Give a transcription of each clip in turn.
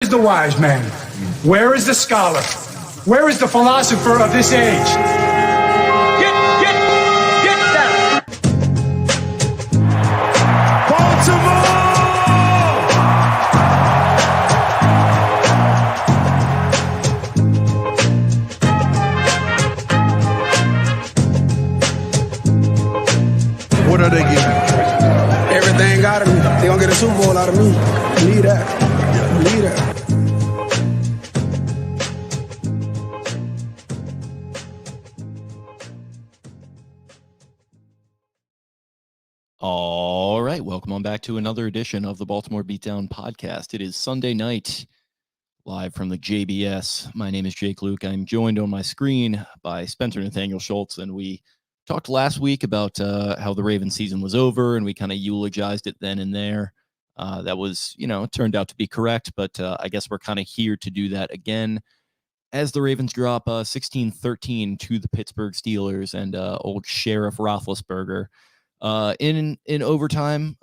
is the wise man? Where is the scholar? Where is the philosopher of this age? Get down! Baltimore! What are they getting? Everything out of me. They gonna get a Super Bowl out of me. Believe that. Believe that. All right, welcome on back to another edition of the Baltimore Beatdown podcast. It is Sunday night, live from the JBS. My name is Jake Luke. I'm joined on my screen by Spencer Nathaniel Schultz, and we talked last week about how the Ravens season was over, and we kind of eulogized it then and there. That was, it turned out to be correct, but I guess we're kind of here to do that again as the Ravens drop 16-13 to the Pittsburgh Steelers and old Sheriff Roethlisberger. In overtime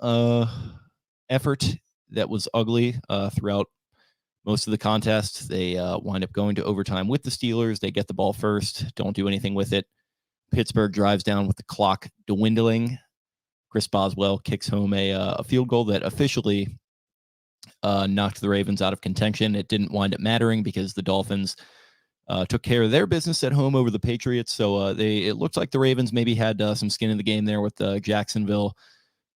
effort that was ugly throughout most of the contest. They wind up going to overtime with the Steelers. They get the ball first, don't do anything with it. Pittsburgh drives down with the clock dwindling. Chris Boswell kicks home a field goal that officially knocked the Ravens out of contention. It didn't wind up mattering because the Dolphins took care of their business at home over the Patriots. So it looked like the Ravens maybe had some skin in the game there with Jacksonville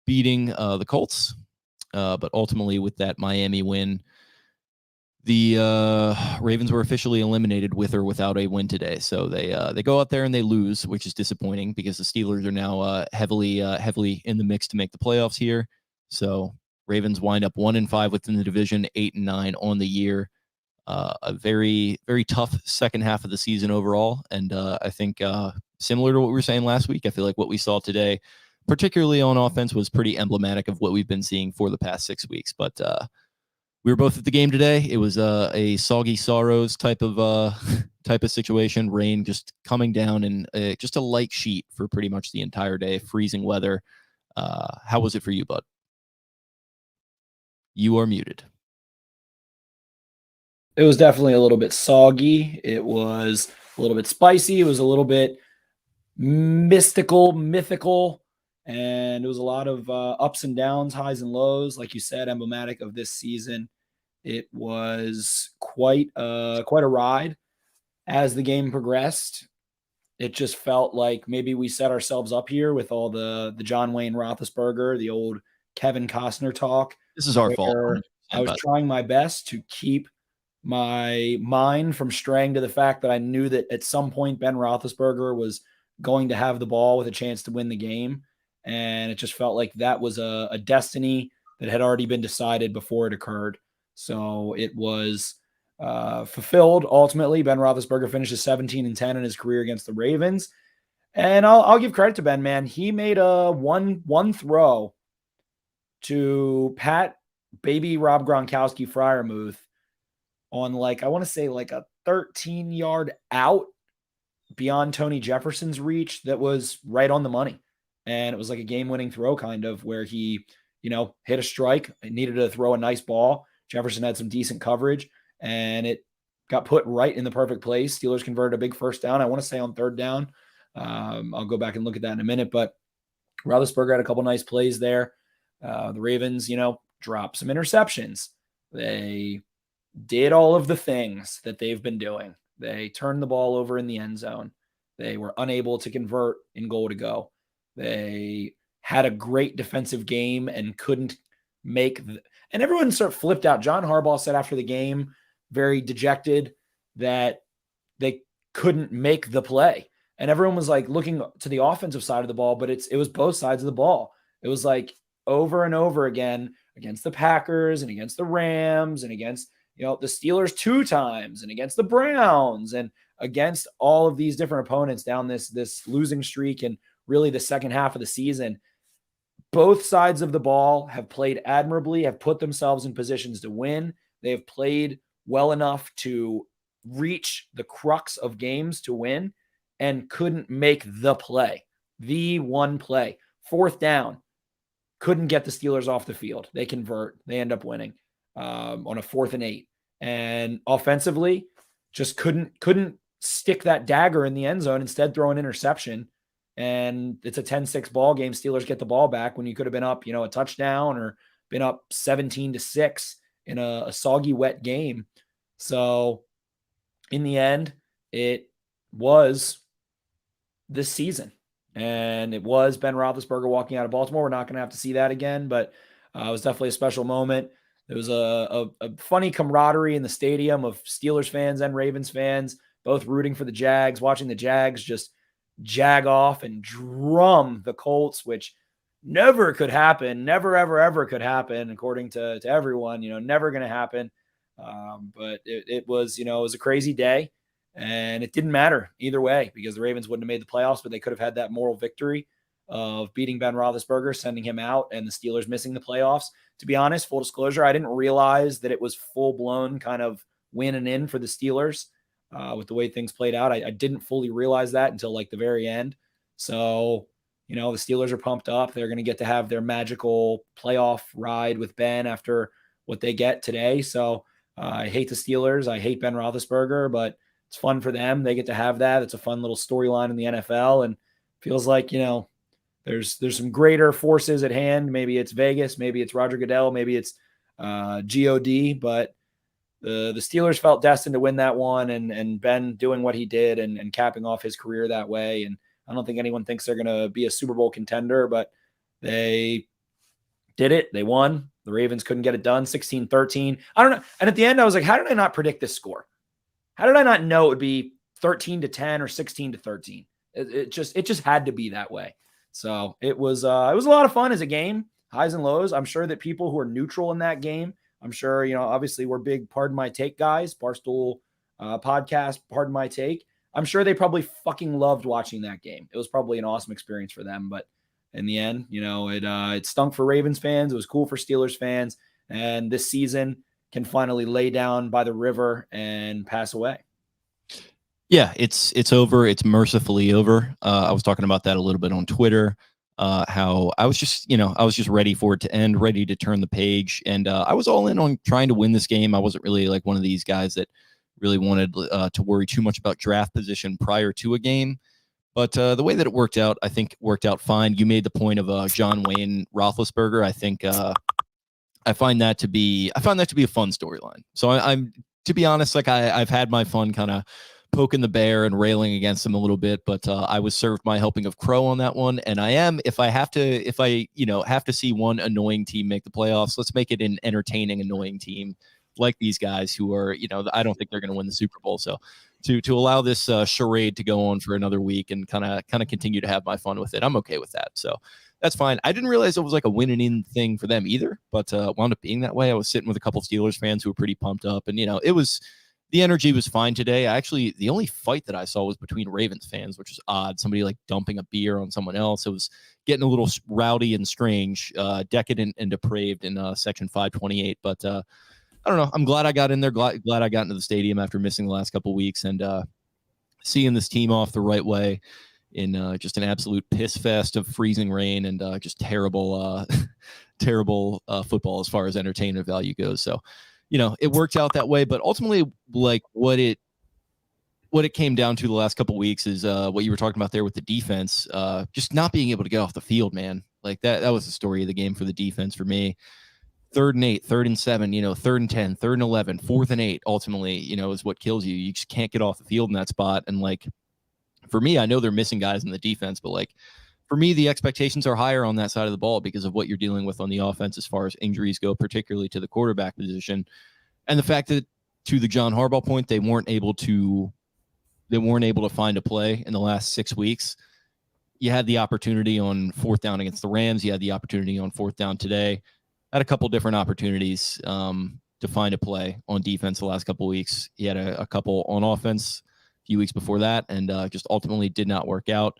beating the Colts. But ultimately with that Miami win, the Ravens were officially eliminated with or without a win today. So they go out there and they lose, which is disappointing because the Steelers are now heavily in the mix to make the playoffs here. So Ravens wind up 1-5 within the division, 8-9 on the year. A very, very tough second half of the season overall. And I think similar to what we were saying last week, I feel like what we saw today, particularly on offense, was pretty emblematic of what we've been seeing for the past 6 weeks. But we were both at the game today. It was a Soggy Sorrows type of situation. Rain just coming down and just a light sheet for pretty much the entire day. Freezing weather. How was it for you, bud? You are muted. It was definitely a little bit soggy. It was a little bit spicy. It was a little bit mythical, and it was a lot of ups and downs, highs and lows. Like you said, emblematic of this season. It was quite a ride as the game progressed. It just felt like maybe we set ourselves up here with all the John Wayne Roethlisberger, the old Kevin Costner talk. This is our fault. I was trying my best to keep my mind from straying to the fact that I knew that at some point Ben Roethlisberger was going to have the ball with a chance to win the game. And it just felt like that was a destiny that had already been decided before it occurred. So it was fulfilled. Ultimately, Ben Roethlisberger finishes 17-10 in his career against the Ravens. And I'll give credit to Ben, man. He made a one throw to Pat Baby Rob Gronkowski Freiermuth on I want to say a 13-yard out beyond Tony Jefferson's reach that was right on the money. And it was like a game-winning throw kind of where he, hit a strike, needed to throw a nice ball. Jefferson had some decent coverage and it got put right in the perfect place. Steelers converted a big first down. I want to say on third down. I'll go back and look at that in a minute, but Roethlisberger had a couple nice plays there. The Ravens, dropped some interceptions. They did all of the things that they've been doing. They turned the ball over in the end zone. They were unable to convert in goal to go. They had a great defensive game and couldn't make and everyone sort of flipped out. John Harbaugh said after the game, very dejected, that they couldn't make the play. And everyone was looking to the offensive side of the ball, but it was both sides of the ball. It was over and over again against the Packers and against the Rams and against the Steelers 2 times and against the Browns and against all of these different opponents down this losing streak and really the second half of the season. Both sides of the ball have played admirably, have put themselves in positions to win. They have played well enough to reach the crux of games to win and couldn't make the play. The one play. Fourth down. Couldn't get the Steelers off the field. They convert. They end up winning on a 4th and 8. and offensively just couldn't stick that dagger in the end zone, instead throw an interception. And it's a 10-6 ball game. Steelers get the ball back when you could have been up, a touchdown, or been up 17-6 in a soggy, wet game. So in the end, it was this season. And it was Ben Roethlisberger walking out of Baltimore. We're not going to have to see that again, but it was definitely a special moment. There was a funny camaraderie in the stadium of Steelers fans and Ravens fans, both rooting for the Jags, watching the Jags just jag off and drum the Colts, which never could happen. Never, ever, ever could happen, according to everyone, never going to happen. But it was, it was a crazy day, and it didn't matter either way, because the Ravens wouldn't have made the playoffs, but they could have had that moral victory of beating Ben Roethlisberger, sending him out, and the Steelers missing the playoffs. To be honest, full disclosure, I didn't realize that it was full-blown kind of win and in for the Steelers with the way things played out. I didn't fully realize that until like the very end. So, the Steelers are pumped up. They're going to get to have their magical playoff ride with Ben after what they get today. So I hate the Steelers. I hate Ben Roethlisberger, but it's fun for them. They get to have that. It's a fun little storyline in the NFL, and feels like, there's some greater forces at hand. Maybe it's Vegas, maybe it's Roger Goodell, maybe it's God, but the Steelers felt destined to win that one, and Ben doing what he did and capping off his career that way. And I don't think anyone thinks they're going to be a Super Bowl contender, but they did it. They won. The Ravens couldn't get it done, 16-13. I don't know. And at the end, I was like, how did I not predict this score? How did I not know it would be 13-10 or 16-13? It just had to be that way. So it was a lot of fun as a game, highs and lows. I'm sure that people who are neutral in that game, I'm sure, obviously we're big Pardon My Take guys, Barstool podcast, Pardon My Take. I'm sure they probably fucking loved watching that game. It was probably an awesome experience for them. But in the end, it stunk for Ravens fans. It was cool for Steelers fans. And this season can finally lay down by the river and pass away. Yeah, it's over. It's mercifully over. I was talking about that a little bit on Twitter. How I was just ready for it to end, ready to turn the page, and I was all in on trying to win this game. I wasn't really like one of these guys that really wanted to worry too much about draft position prior to a game. But the way that it worked out, I think worked out fine. You made the point of John Wayne Roethlisberger. I think I find that to be a fun storyline. So I'm to be honest, like I've had my fun kind of poking the bear and railing against him a little bit, but I was served my helping of crow on that one. And I am, if I have to see one annoying team make the playoffs, let's make it an entertaining, annoying team like these guys who are, I don't think they're going to win the Super Bowl. So to allow this charade to go on for another week and kind of continue to have my fun with it, I'm okay with that. So that's fine. I didn't realize it was like a win and in thing for them either, but wound up being that way. I was sitting with a couple Steelers fans who were pretty pumped up, and it was. The energy was fine today. Actually, the only fight that I saw was between Ravens fans, which was odd. Somebody like dumping a beer on someone else. It was getting a little rowdy and strange, decadent and depraved in Section 528. But I don't know. I'm glad I got in there. Glad I got into the stadium after missing the last couple of weeks and seeing this team off the right way in just an absolute piss fest of freezing rain and just terrible football as far as entertainment value goes. So. It worked out that way, but ultimately, like what it came down to the last couple of weeks is what you were talking about there with the defense, just not being able to get off the field, man. Like that was the story of the game for the defense for me. 3rd and 8, 3rd and 7, 3rd and 10, 3rd and 11, 4th and 8, ultimately, is what kills you. You just can't get off the field in that spot. And like, for me, I know they're missing guys in the defense, but like, for me, the expectations are higher on that side of the ball because of what you're dealing with on the offense as far as injuries go, particularly to the quarterback position. And the fact that, to the John Harbaugh point, they weren't able to find a play in the last 6 weeks. You had the opportunity on 4th down against the Rams. You had the opportunity on 4th down today. Had a couple different opportunities to find a play on defense the last couple of weeks. He had a couple on offense a few weeks before that, and just ultimately did not work out.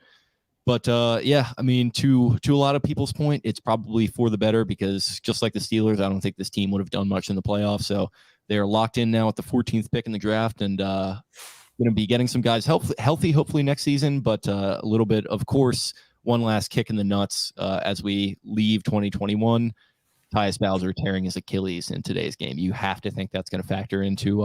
But yeah, I mean, to a lot of people's point, it's probably for the better because just like the Steelers, I don't think this team would have done much in the playoffs. So they're locked in now at the 14th pick in the draft and going to be getting some guys healthy, hopefully next season. But a little bit, of course, one last kick in the nuts as we leave 2021. Tyus Bowser tearing his Achilles in today's game. You have to think that's going to factor into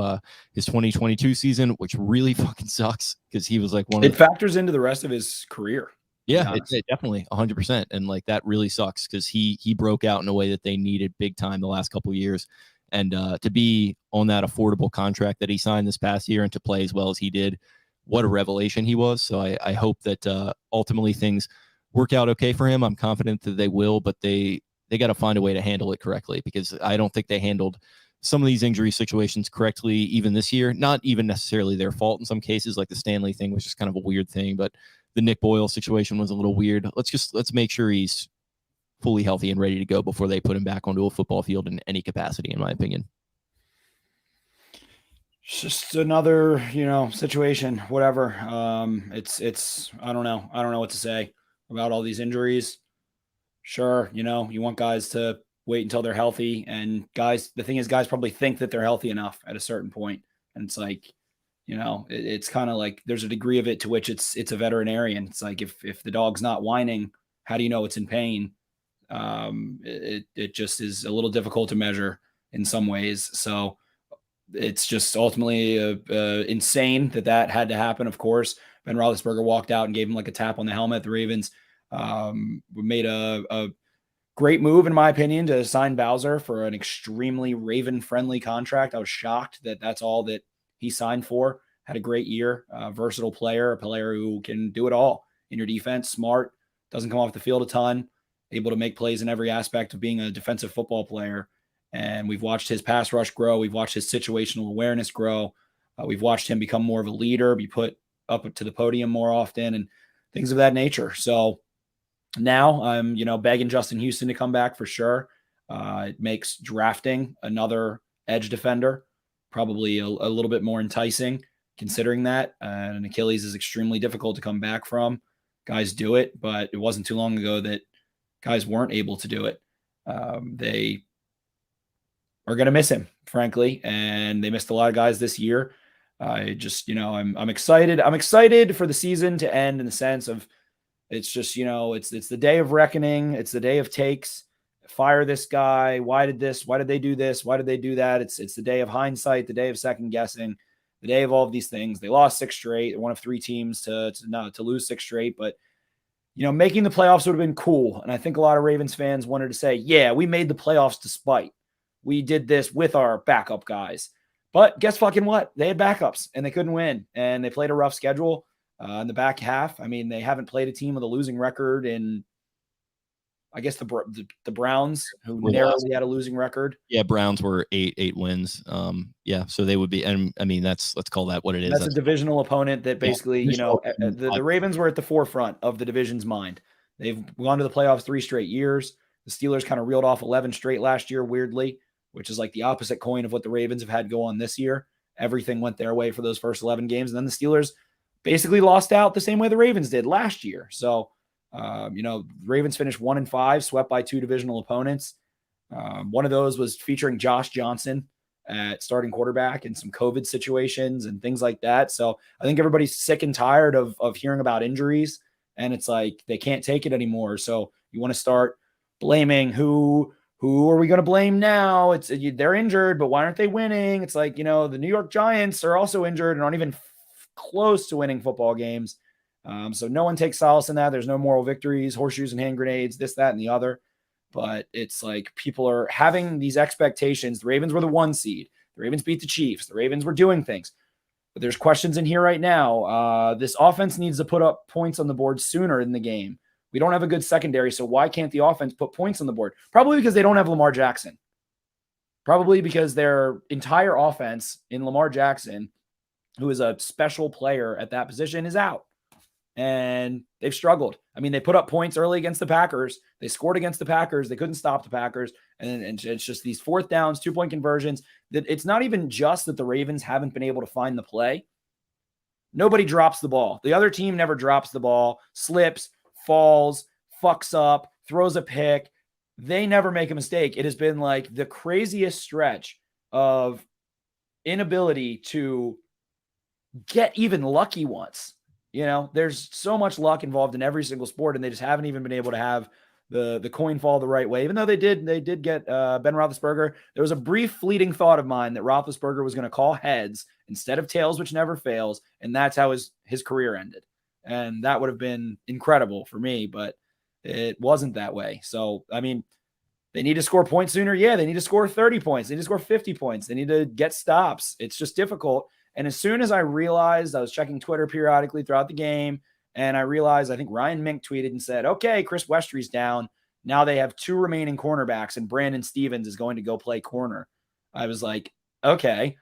his 2022 season, which really fucking sucks because he was like it factors into the rest of his career. Yeah, it definitely 100%. And like that really sucks because he broke out in a way that they needed big time the last couple of years. And to be on that affordable contract that he signed this past year and to play as well as he did, what a revelation he was. So I hope that ultimately things work out okay for him. I'm confident that they will, but they got to find a way to handle it correctly because I don't think they handled some of these injury situations correctly even this year. Not even necessarily their fault in some cases, like the Stanley thing was just kind of a weird thing, but the Nick Boyle situation was a little weird. Let's make sure he's fully healthy and ready to go before they put him back onto a football field in any capacity, in my opinion. It's just another, situation, whatever. It's I don't know. I don't know what to say about all these injuries. Sure, you want guys to wait until they're healthy, and the thing is guys probably think that they're healthy enough at a certain point. And it's like, it's kind of like there's a degree of it to which it's a veterinarian. It's like if the dog's not whining, how do you know it's in pain? It just is a little difficult to measure in some ways. So it's just ultimately insane that had to happen. Of course, Ben Roethlisberger walked out and gave him like a tap on the helmet. The Ravens made a great move, in my opinion, to sign Bowser for an extremely Raven-friendly contract. I was shocked that that's all that he signed for. Had a great year, versatile player, a player who can do it all in your defense, smart, doesn't come off the field a ton, able to make plays in every aspect of being a defensive football player. And we've watched his pass rush grow. We've watched his situational awareness grow. We've watched him become more of a leader, be put up to the podium more often and things of that nature. So now I'm, begging Justin Houston to come back for sure. It makes drafting another edge defender probably a little bit more enticing considering that. And Achilles is extremely difficult to come back from. Guys do it, but it wasn't too long ago that guys weren't able to do it. They are going to miss him, frankly, and they missed a lot of guys this year. I just, I'm excited. I'm excited for the season to end in the sense of it's just, it's the day of reckoning. It's the day of takes. Fire this guy. Why did they do this? Why did they do that? It's the day of hindsight, the day of second guessing, the day of all of these things. They lost 6 straight. They're one of 3 teams to lose 6 straight, but making the playoffs would have been cool. And I think a lot of Ravens fans wanted to say, yeah, we made the playoffs despite. We did this with our backup guys. But guess fucking what? They had backups and they couldn't win. And they played a rough schedule in the back half. I mean, they haven't played a team with a losing record in, I guess, the Browns, who narrowly had a losing record. Yeah, Browns were 8 wins. So they would be, and I mean, let's call that what it is. That's a divisional opponent that basically, the Ravens were at the forefront of the division's mind. They've gone to the playoffs 3 straight years. The Steelers kind of reeled off 11 straight last year, weirdly, which is like the opposite coin of what the Ravens have had go on this year. Everything went their way for those first 11 games. And then the Steelers basically lost out the same way the Ravens did last year. So, the Ravens finished 1-5, swept by 2 divisional opponents. One of those was featuring Josh Johnson at starting quarterback and some COVID situations and things like that. So I think everybody's sick and tired of hearing about injuries, and it's like they can't take it anymore. So you want to start blaming who are we going to blame now? They're injured, but why aren't they winning? It's like, the New York Giants are also injured and aren't even close to winning football games. So no one takes solace in that. There's no moral victories, horseshoes and hand grenades, this, that, and the other. But it's like people are having these expectations. The Ravens were the 1 seed. The Ravens beat the Chiefs. The Ravens were doing things. But there's questions in here right now. This offense needs to put up points on the board sooner in the game. We don't have a good secondary, so why can't the offense put points on the board? Probably because they don't have Lamar Jackson. Probably because their entire offense in Lamar Jackson, who is a special player at that position, is out. And they've struggled. I mean, they put up points early against the Packers. They scored against the Packers. They couldn't stop the Packers. And it's just these 4th downs, 2-point conversions. That it's not even just that the Ravens haven't been able to find the play. Nobody drops the ball. The other team never drops the ball, slips, falls, fucks up, throws a pick. They never make a mistake. It has been like the craziest stretch of inability to get even lucky once. There's so much luck involved in every single sport, and they just haven't even been able to have the coin fall the right way, even though they did get Ben Roethlisberger. There was a brief fleeting thought of mine that Roethlisberger was going to call heads instead of tails, which never fails. And that's how his career ended. And that would have been incredible for me, but it wasn't that way. So, I mean, they need to score points sooner. Yeah, they need to score 30 points. They need to score 50 points. They need to get stops. It's just difficult. And as soon as I realized, I was checking Twitter periodically throughout the game, and I realized, I think Ryan Mink tweeted and said, okay, Chris Westry's down. Now they have 2 remaining cornerbacks, and Brandon Stevens is going to go play corner. I was like, okay,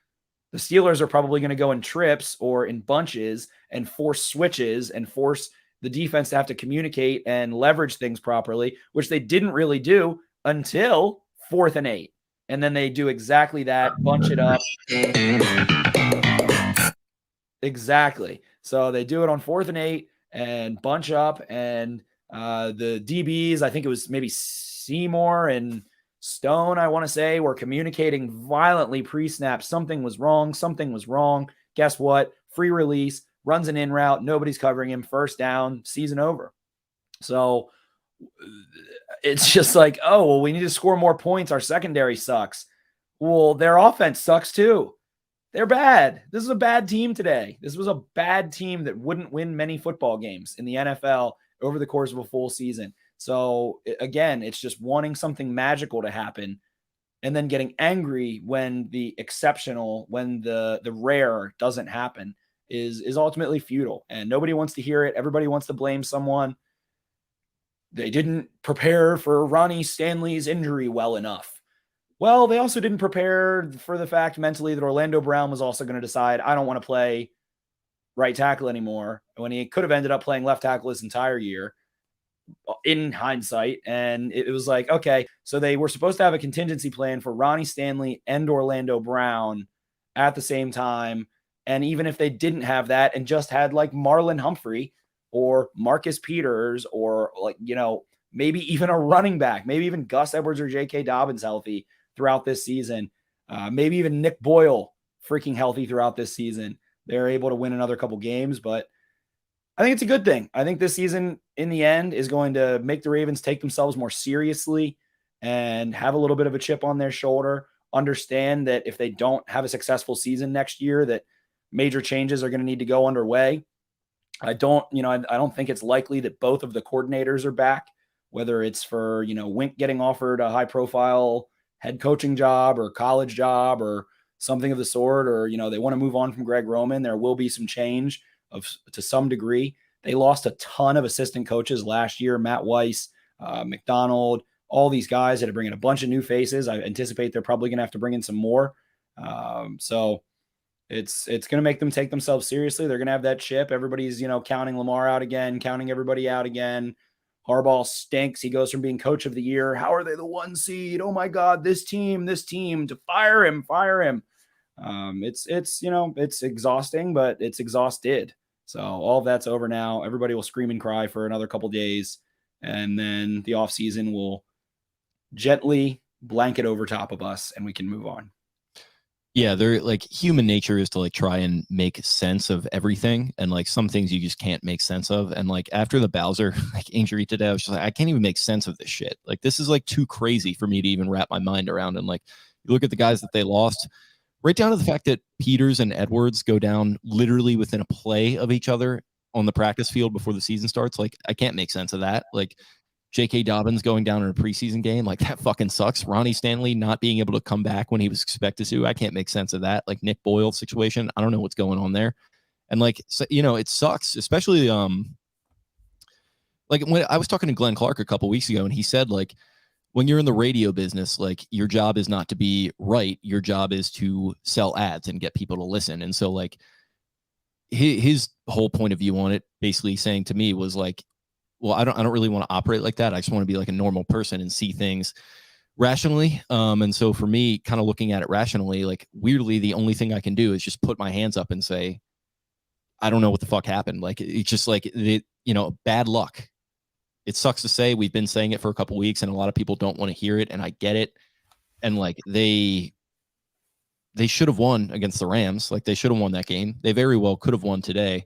the Steelers are probably going to go in trips or in bunches and force switches and force the defense to have to communicate and leverage things properly, which they didn't really do until 4th and 8. And then they do exactly that, bunch it up. Exactly. So they do it on 4th and 8 and bunch up. And the DBs, I think it was maybe Seymour and Stone, I want to say, were communicating violently pre-snap. Something was wrong. Guess what? Free release, runs an in route. Nobody's covering him. First down, season over. So it's just like, oh, well, we need to score more points. Our secondary sucks. Well, their offense sucks too. They're bad. This is a bad team today. This was a bad team that wouldn't win many football games in the NFL over the course of a full season. So again, it's just wanting something magical to happen and then getting angry when the exceptional, when the rare doesn't happen is ultimately futile. And nobody wants to hear it. Everybody wants to blame someone. They didn't prepare for Ronnie Stanley's injury well enough. Well, they also didn't prepare for the fact mentally that Orlando Brown was also going to decide, I don't want to play right tackle anymore, when he could have ended up playing left tackle his entire year in hindsight. And it was like, okay, so they were supposed to have a contingency plan for Ronnie Stanley and Orlando Brown at the same time. And even if they didn't have that and just had like Marlon Humphrey or Marcus Peters or like, maybe even a running back, maybe even Gus Edwards or J.K. Dobbins healthy throughout this season, maybe even Nick Boyle freaking healthy throughout this season, they're able to win another couple games. But I think it's a good thing. I think this season in the end is going to make the Ravens take themselves more seriously and have a little bit of a chip on their shoulder, understand that if they don't have a successful season next year, that major changes are going to need to go underway. I don't think it's likely that both of the coordinators are back, whether it's for, Wink getting offered a high profile head coaching job or college job or something of the sort, or, they want to move on from Greg Roman. There will be some change to some degree. They lost a ton of assistant coaches last year, Matt Weiss, McDonald, all these guys that are bringing a bunch of new faces. I anticipate they're probably going to have to bring in some more. So it's going to make them take themselves seriously. They're going to have that chip. Everybody's, counting Lamar out again, counting everybody out again. Harbaugh stinks. He goes from being coach of the year. How are they the 1 seed? Oh my God, this team to fire him. It's exhausting, but it's exhausted. So all of that's over now. Everybody will scream and cry for another couple days. And then the offseason will gently blanket over top of us and we can move on. Yeah, they're like, human nature is to like try and make sense of everything, and like some things you just can't make sense of. And like after the Bowser like injury today, I was just like, I can't even make sense of this shit. Like this is like too crazy for me to even wrap my mind around. And like you look at the guys that they lost, right down to the fact that Peters and Edwards go down literally within a play of each other on the practice field before the season starts. Like I can't make sense of that. Like J.K. Dobbins going down in a preseason game, like that fucking sucks. Ronnie Stanley not being able to come back when he was expected to. I can't make sense of that. Like Nick Boyle situation, I don't know what's going on there. And like, so, it sucks, especially like when I was talking to Glenn Clark a couple weeks ago, and he said like, when you're in the radio business, like your job is not to be right. Your job is to sell ads and get people to listen. And so like his whole point of view on it, basically saying to me was like, well, I don't really want to operate like that. I just want to be like a normal person and see things rationally. And so for me, kind of looking at it rationally, like weirdly, the only thing I can do is just put my hands up and say, I don't know what the fuck happened. Like, it's just like, bad luck. It sucks to say. We've been saying it for a couple of weeks and a lot of people don't want to hear it. And I get it. And like, they should have won against the Rams. Like they should have won that game. They very well could have won today.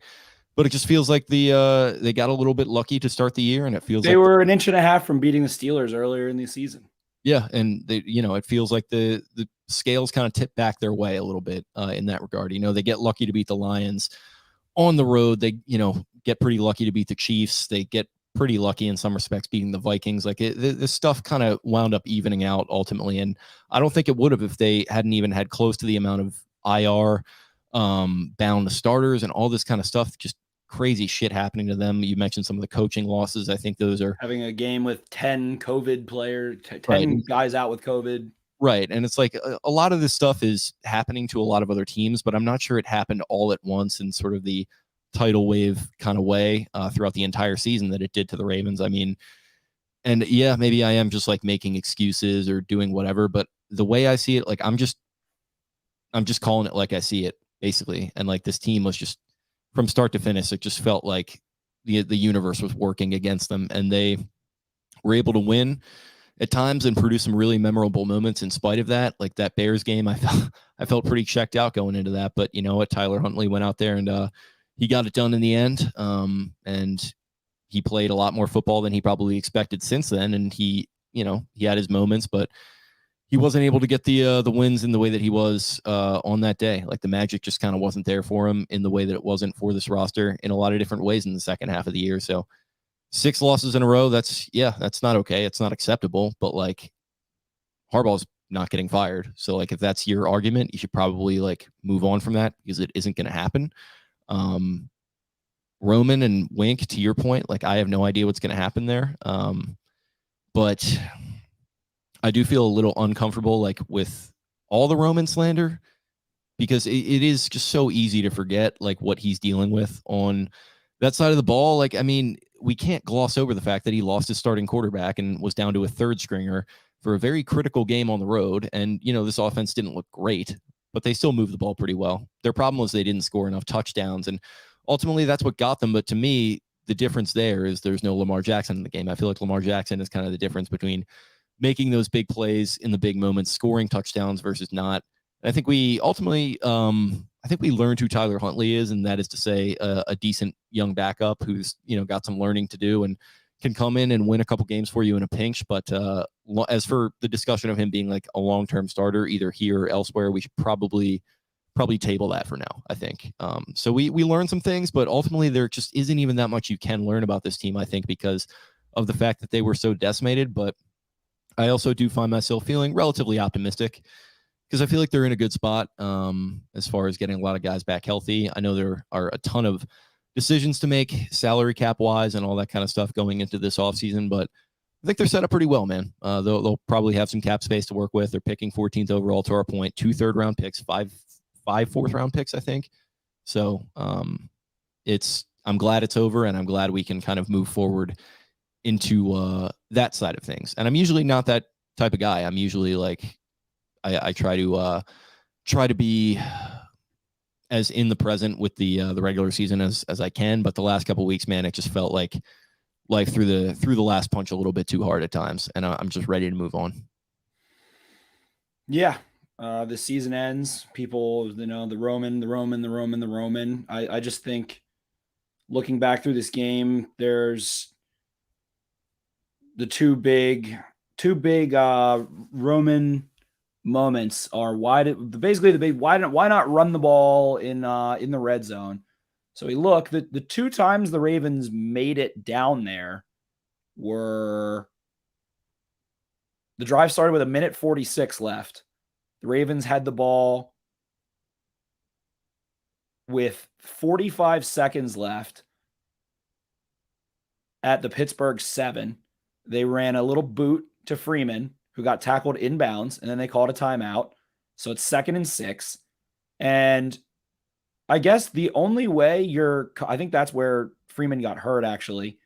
But it just feels like they got a little bit lucky to start the year, and it feels they like were an inch and a half from beating the Steelers earlier in the season. Yeah, and it feels like the scales kind of tip back their way a little bit in that regard. They get lucky to beat the Lions on the road. They get pretty lucky to beat the Chiefs. They get pretty lucky in some respects beating the Vikings. Like this stuff kind of wound up evening out ultimately, and I don't think it would have if they hadn't even had close to the amount of IR bound starters and all this kind of stuff. Just crazy shit happening to them. You mentioned some of the coaching losses. I think those are having a game with 10 COVID players, 10 right. guys out with COVID. Right. And it's like a lot of this stuff is happening to a lot of other teams, but I'm not sure it happened all at once in sort of the tidal wave kind of way throughout the entire season that it did to the Ravens. I mean, and yeah, maybe I am just like making excuses or doing whatever, but the way I see it, like I'm just calling it like I see it basically. And like this team was just from start to finish, it just felt like the universe was working against them, and they were able to win at times and produce some really memorable moments in spite of that. Like that Bears game, I felt pretty checked out going into that, but you know what? Tyler Huntley went out there and he got it done in the end. And he played a lot more football than he probably expected since then. And he had his moments, but he wasn't able to get the wins in the way that he was on that day. Like the magic just kind of wasn't there for him in the way that it wasn't for this roster in a lot of different ways in the second half of the year. So 6 losses in a row, that's not okay. It's not acceptable, but like Harbaugh's not getting fired. So like if that's your argument, you should probably like move on from that because it isn't going to happen. Roman and Wink, to your point, like I have no idea what's going to happen there. But I do feel a little uncomfortable like with all the Roman slander because it is just so easy to forget like what he's dealing with on that side of the ball. Like, I mean, we can't gloss over the fact that he lost his starting quarterback and was down to a third stringer for a very critical game on the road. And, this offense didn't look great, but they still moved the ball pretty well. Their problem was they didn't score enough touchdowns. And ultimately that's what got them. But to me, the difference there is there's no Lamar Jackson in the game. I feel like Lamar Jackson is kind of the difference between making those big plays in the big moments, scoring touchdowns versus not. And I think we ultimately, learned who Tyler Huntley is, and that is to say a decent young backup who's, got some learning to do and can come in and win a couple games for you in a pinch. But as for the discussion of him being like a long-term starter, either here or elsewhere, we should probably table that for now, I think. So we learned some things, but ultimately there just isn't even that much you can learn about this team, I think, because of the fact that they were so decimated. But I also do find myself feeling relatively optimistic because I feel like they're in a good spot as far as getting a lot of guys back healthy. I know there are a ton of decisions to make salary cap wise and all that kind of stuff going into this offseason, but I think they're set up pretty well, man. They'll probably have some cap space to work with. They're picking 14th overall to our point, 2 third-round picks, five fourth-round picks, I think. So I'm glad it's over, and I'm glad we can kind of move forward into that side of things. And I'm usually not that type of guy. I'm usually like I try to be as in the present with the regular season as I can. But the last couple of weeks, man, it just felt like life threw the last punch a little bit too hard at times, and I'm just ready to move on. Yeah. The season ends. People, the Roman. I just think looking back through this game, there's the two big Roman moments are why not run the ball in the red zone. So we look, the 2 times the Ravens made it down there were the drive started with 1:46 left. The Ravens had the ball with 45 seconds left at the Pittsburgh 7. They ran a little boot to Freeman, who got tackled inbounds, and then they called a timeout. So it's 2nd and 6. And I guess the only way I think that's where Freeman got hurt, actually.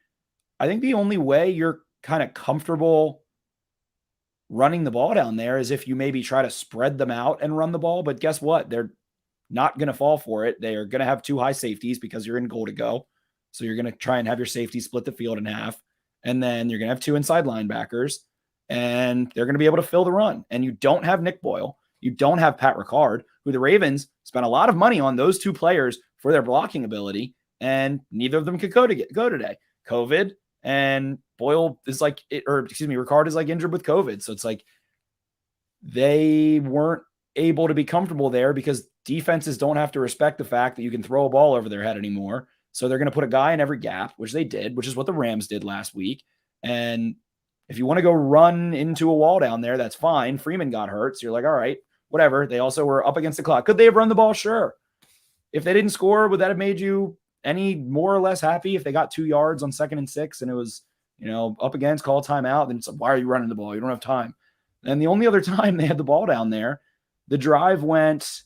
I think the only way you're kind of comfortable running the ball down there is if you maybe try to spread them out and run the ball. But guess what? They're not going to fall for it. They are going to have 2 high safeties because you're in goal to go. So you're going to try and have your safety split the field in half. And then you're going to have 2 inside linebackers, and they're going to be able to fill the run. And you don't have Nick Boyle. You don't have Pat Ricard, who the Ravens spent a lot of money on those 2 players for their blocking ability. and neither of them could go today. COVID, and Boyle is like, Ricard is like injured with COVID. So it's like they weren't able to be comfortable there because defenses don't have to respect the fact that you can throw a ball over their head anymore. So they're going to put a guy in every gap, which they did, which is what the Rams did last week. And if you want to go run into a wall down there, that's fine. Freeman got hurt. So you're like, all right, whatever. They also were up against the clock. Could they have run the ball? Sure. If they didn't score, would that have made you any more or less happy if they got 2 yards on 2nd and 6 and it was, up against, call timeout? Then it's like, why are you running the ball? You don't have time. And the only other time they had the ball down there, the drive went,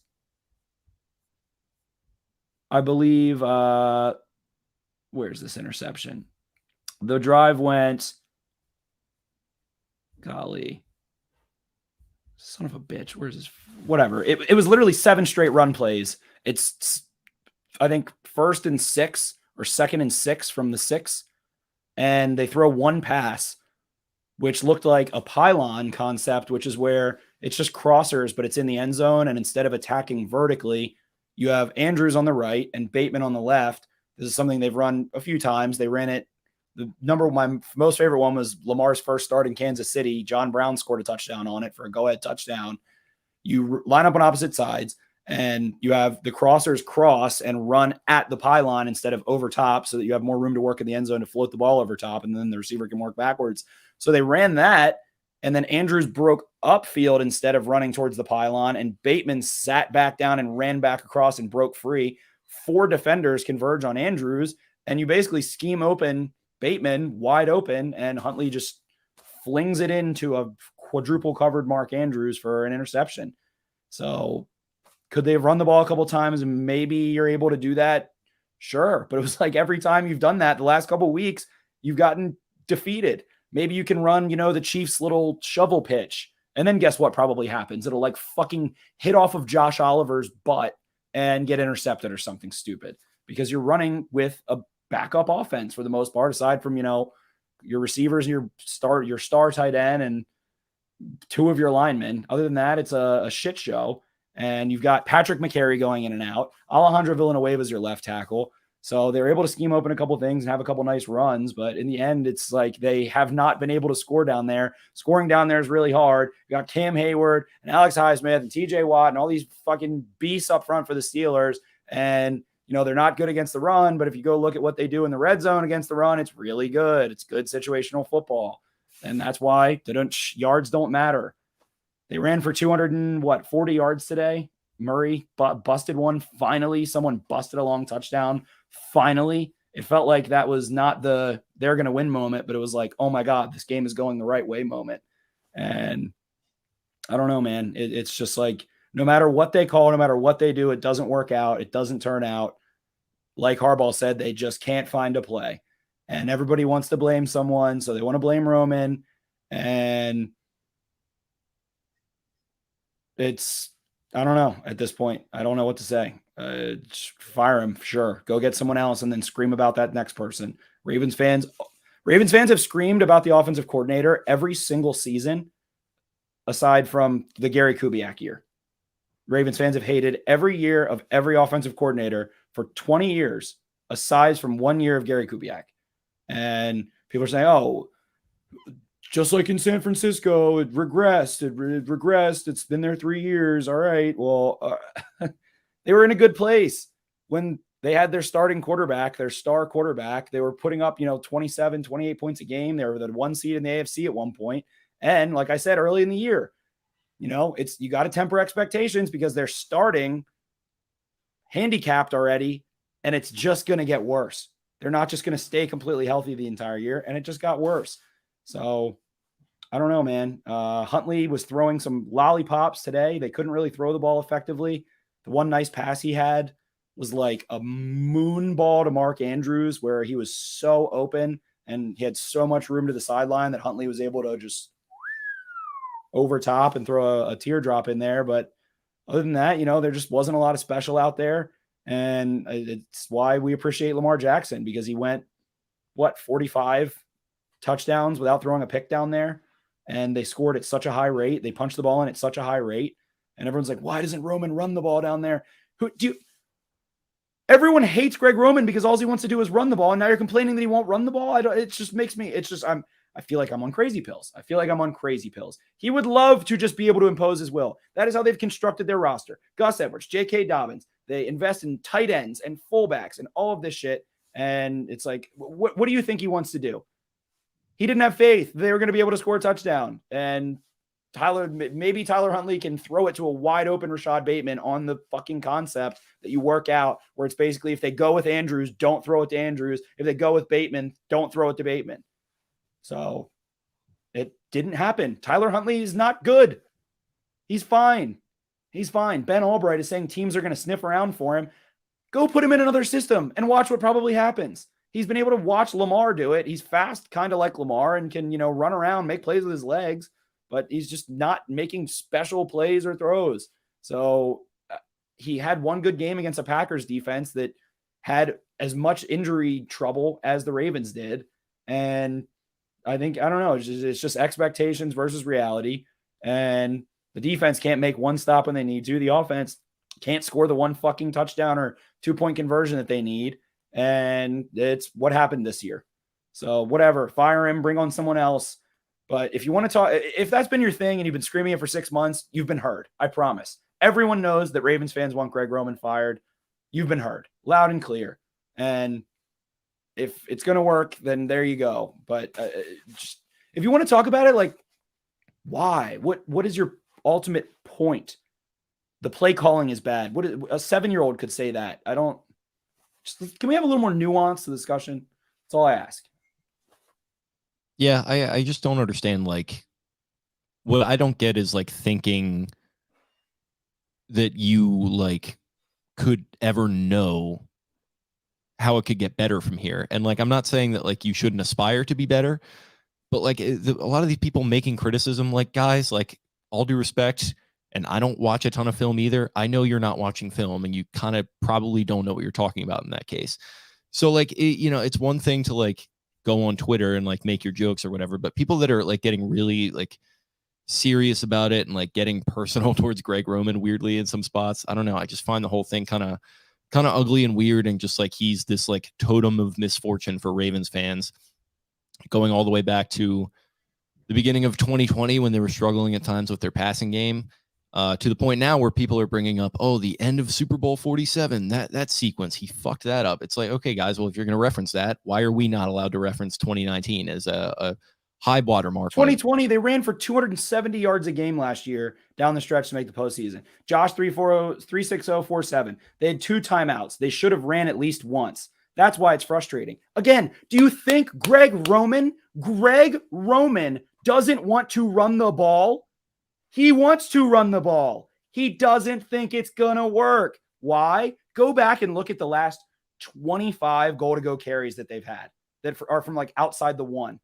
I believe, where's this interception? The drive went, golly, son of a bitch. Where's this? Whatever. It was literally 7 straight run plays. It's, I think, 1st and 6 or 2nd and 6 from the 6. And they throw one pass, which looked like a pylon concept, which is where it's just crossers, but it's in the end zone. And instead of attacking vertically, you have Andrews on the right and Bateman on the left. This is something they've run a few times. They ran it. My most favorite one was Lamar's first start in Kansas City. John Brown scored a touchdown on it for a go-ahead touchdown. You line up on opposite sides, and you have the crossers cross and run at the pylon instead of over top so that you have more room to work in the end zone to float the ball over top, and then the receiver can work backwards. So they ran that, and then Andrews broke upfield instead of running towards the pylon, and Bateman sat back down and ran back across and broke free. 4 defenders converge on Andrews, and you basically scheme open Bateman wide open, and Huntley just flings it into a quadruple covered Mark Andrews for an interception. So could they have run the ball a couple times and maybe you're able to do that? Sure. But it was like every time you've done that the last couple of weeks, you've gotten defeated. Maybe you can run, the Chiefs' little shovel pitch. And then guess what probably happens? It'll like fucking hit off of Josh Oliver's butt and get intercepted or something stupid because you're running with a backup offense for the most part, aside from, your receivers and your star tight end and 2 of your linemen. Other than that, it's a shit show. And you've got Patrick McCary going in and out. Alejandro Villanueva is your left tackle. So they're able to scheme open a couple things and have a couple nice runs. But in the end, it's like they have not been able to score down there. Scoring down there is really hard. You got Cam Hayward and Alex Highsmith and TJ Watt and all these fucking beasts up front for the Steelers. And they're not good against the run, but if you go look at what they do in the red zone against the run, it's really good. It's good situational football. And that's why yards don't matter. They ran for 240 yards today. Murray busted one. Finally, someone busted a long touchdown. Finally, it felt like that was not the they're going to win moment, but it was like, oh my God, this game is going the right way moment. And I don't know, man. It's just like, no matter what they call, no matter what they do, it doesn't work out. It doesn't turn out. Like Harbaugh said, they just can't find a play. And everybody wants to blame someone, so they want to blame Roman. And it's, I don't know at this point. I don't know what to say. Fire him, sure. Go get someone else and then scream about that next person. Ravens fans have screamed about the offensive coordinator every single season, aside from the Gary Kubiak year. Ravens fans have hated every year of every offensive coordinator for 20 years, aside from 1 year of Gary Kubiak. And people are saying, oh, just like in San Francisco, it regressed. It's been there 3 years. All right. Well, they were in a good place when they had their starting quarterback, their star quarterback. They were putting up, 27, 28 points a game. They were the 1 seed in the AFC at one point. And like I said, early in the year, you got to temper expectations because they're starting handicapped already, and it's just going to get worse. They're not just going to stay completely healthy the entire year, and it just got worse. So I don't know, man. Huntley was throwing some lollipops today. They couldn't really throw the ball effectively. The one nice pass he had was like a moon ball to Mark Andrews where he was so open and he had so much room to the sideline that Huntley was able to just over top and throw a teardrop in there. But other than that, there just wasn't a lot of special out there. And it's why we appreciate Lamar Jackson, because he went, 45 touchdowns without throwing a pick down there. And they scored at such a high rate. They punched the ball in at such a high rate. And everyone's like, why doesn't Roman run the ball down there? Everyone hates Greg Roman because all he wants to do is run the ball. And now you're complaining that he won't run the ball. It just makes me, I feel like I'm on crazy pills. He would love to just be able to impose his will. That is how they've constructed their roster. Gus Edwards, J.K. Dobbins. They invest in tight ends and fullbacks and all of this shit. And it's like, what do you think he wants to do? He didn't have faith they were going to be able to score a touchdown. And maybe Tyler Huntley can throw it to a wide open Rashad Bateman on the fucking concept that you work out, where it's basically, if they go with Andrews, don't throw it to Andrews. If they go with Bateman, don't throw it to Bateman. So it didn't happen. Tyler Huntley is not good. He's fine. Ben Albright is saying teams are going to sniff around for him. Go put him in another system and watch what probably happens. He's been able to watch Lamar do it. He's fast, kind of like Lamar, and can, run around, make plays with his legs, but he's just not making special plays or throws. So he had one good game against a Packers defense that had as much injury trouble as the Ravens did. And I don't know, it's just expectations versus reality. And the defense can't make one stop when they need to. The offense can't score the one fucking touchdown or 2-point conversion that they need. And it's what happened this year. So whatever, fire him, bring on someone else. But if you want to talk, if that's been your thing and you've been screaming it for 6 months, you've been heard. I promise. Everyone knows that Ravens fans want Greg Roman fired. You've been heard loud and clear. And if it's going to work, then there you go. But just, if you want to talk about it, like, why? What is your ultimate point? The play calling is bad. A 7-year-old could say that. Can we have a little more nuance to the discussion? That's all I ask. Yeah, I just don't understand. Like, what I don't get is like thinking that you like could ever know how it could get better from here. And like, I'm not saying that like you shouldn't aspire to be better, but like a lot of these people making criticism, like, guys, like, all due respect, and I don't watch a ton of film either. I know you're not watching film, and you kind of probably don't know what you're talking about in that case. So like, it's one thing to like go on Twitter and like make your jokes or whatever, but people that are like getting really like serious about it and like getting personal towards Greg Roman weirdly in some spots, I don't know. I just find the whole thing kind of ugly and weird, and just like he's this like totem of misfortune for Ravens fans, going all the way back to the beginning of 2020 when they were struggling at times with their passing game, to the point now where people are bringing up, the end of Super Bowl 47, that sequence, he fucked that up. It's like, okay, guys, well, if you're going to reference that, why are we not allowed to reference 2019 as a high water mark? 2020, they ran for 270 yards a game last year down the stretch to make the postseason. Josh 360-47. They had 2 timeouts. They should have ran at least once. That's why it's frustrating. Again, do you think Greg Roman doesn't want to run the ball? He wants to run the ball. He doesn't think it's going to work. Why? Go back and look at the last 25 goal-to-go carries that they've had that are from like outside the 1.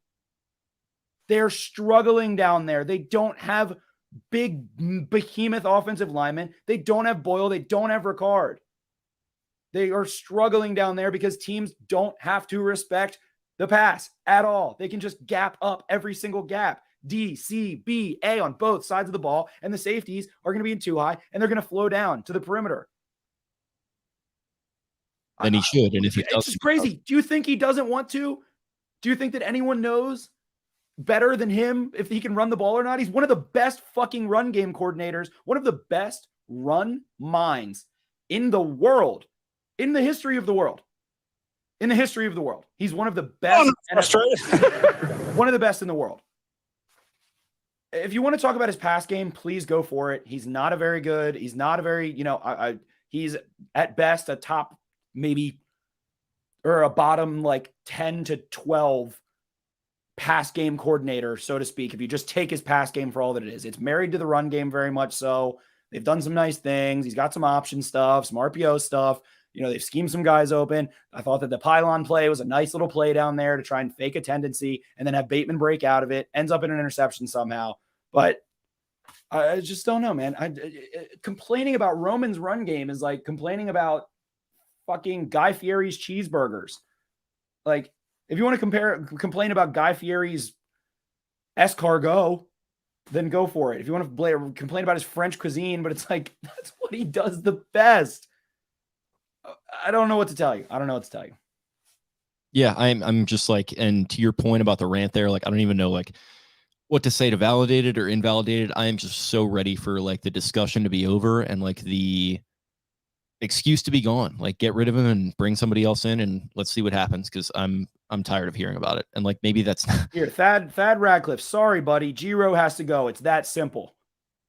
They're struggling down there. They don't have big behemoth offensive linemen. They don't have Boyle. They don't have Ricard. They are struggling down there because teams don't have to respect the pass at all. They can just gap up every single gap. D, C, B, A on both sides of the ball, and the safeties are going to be in too high, and they're going to flow down to the perimeter. And he should. And if he it's just crazy. Do you think he doesn't want to? Do you think that anyone knows better than him if he can run the ball or not? He's one of the best fucking run game coordinators, one of the best run minds in the world, in the history of the world. He's one of the best. One of the best in the world. If you want to talk about his pass game, please go for it. He's not a very, he's at best a top maybe or a bottom like 10 to 12 pass game coordinator, so to speak, if you just take his pass game for all that it is. It's married to the run game very much so. They've done some nice things. He's got some option stuff, some RPO stuff. They've schemed some guys open. I thought that the pylon play was a nice little play down there to try and fake a tendency and then have Bateman break out of it. Ends up in an interception somehow. But I just don't know, man. Complaining about Roman's run game is like complaining about fucking Guy Fieri's cheeseburgers. Like, if you want to complain about Guy Fieri's escargot, then go for it. If you want to complain about his French cuisine, but it's like, that's what he does the best. I don't know what to tell you. I don't know what to tell you. Yeah, I'm just like, and to your point about the rant there, like I don't even know like what to say to validate it or invalidate it. I am just so ready for like the discussion to be over and like the excuse to be gone. Like get rid of him and bring somebody else in and let's see what happens because I'm tired of hearing about it. And like maybe that's Here, Thad Radcliffe. Sorry, buddy. Giro has to go. It's that simple.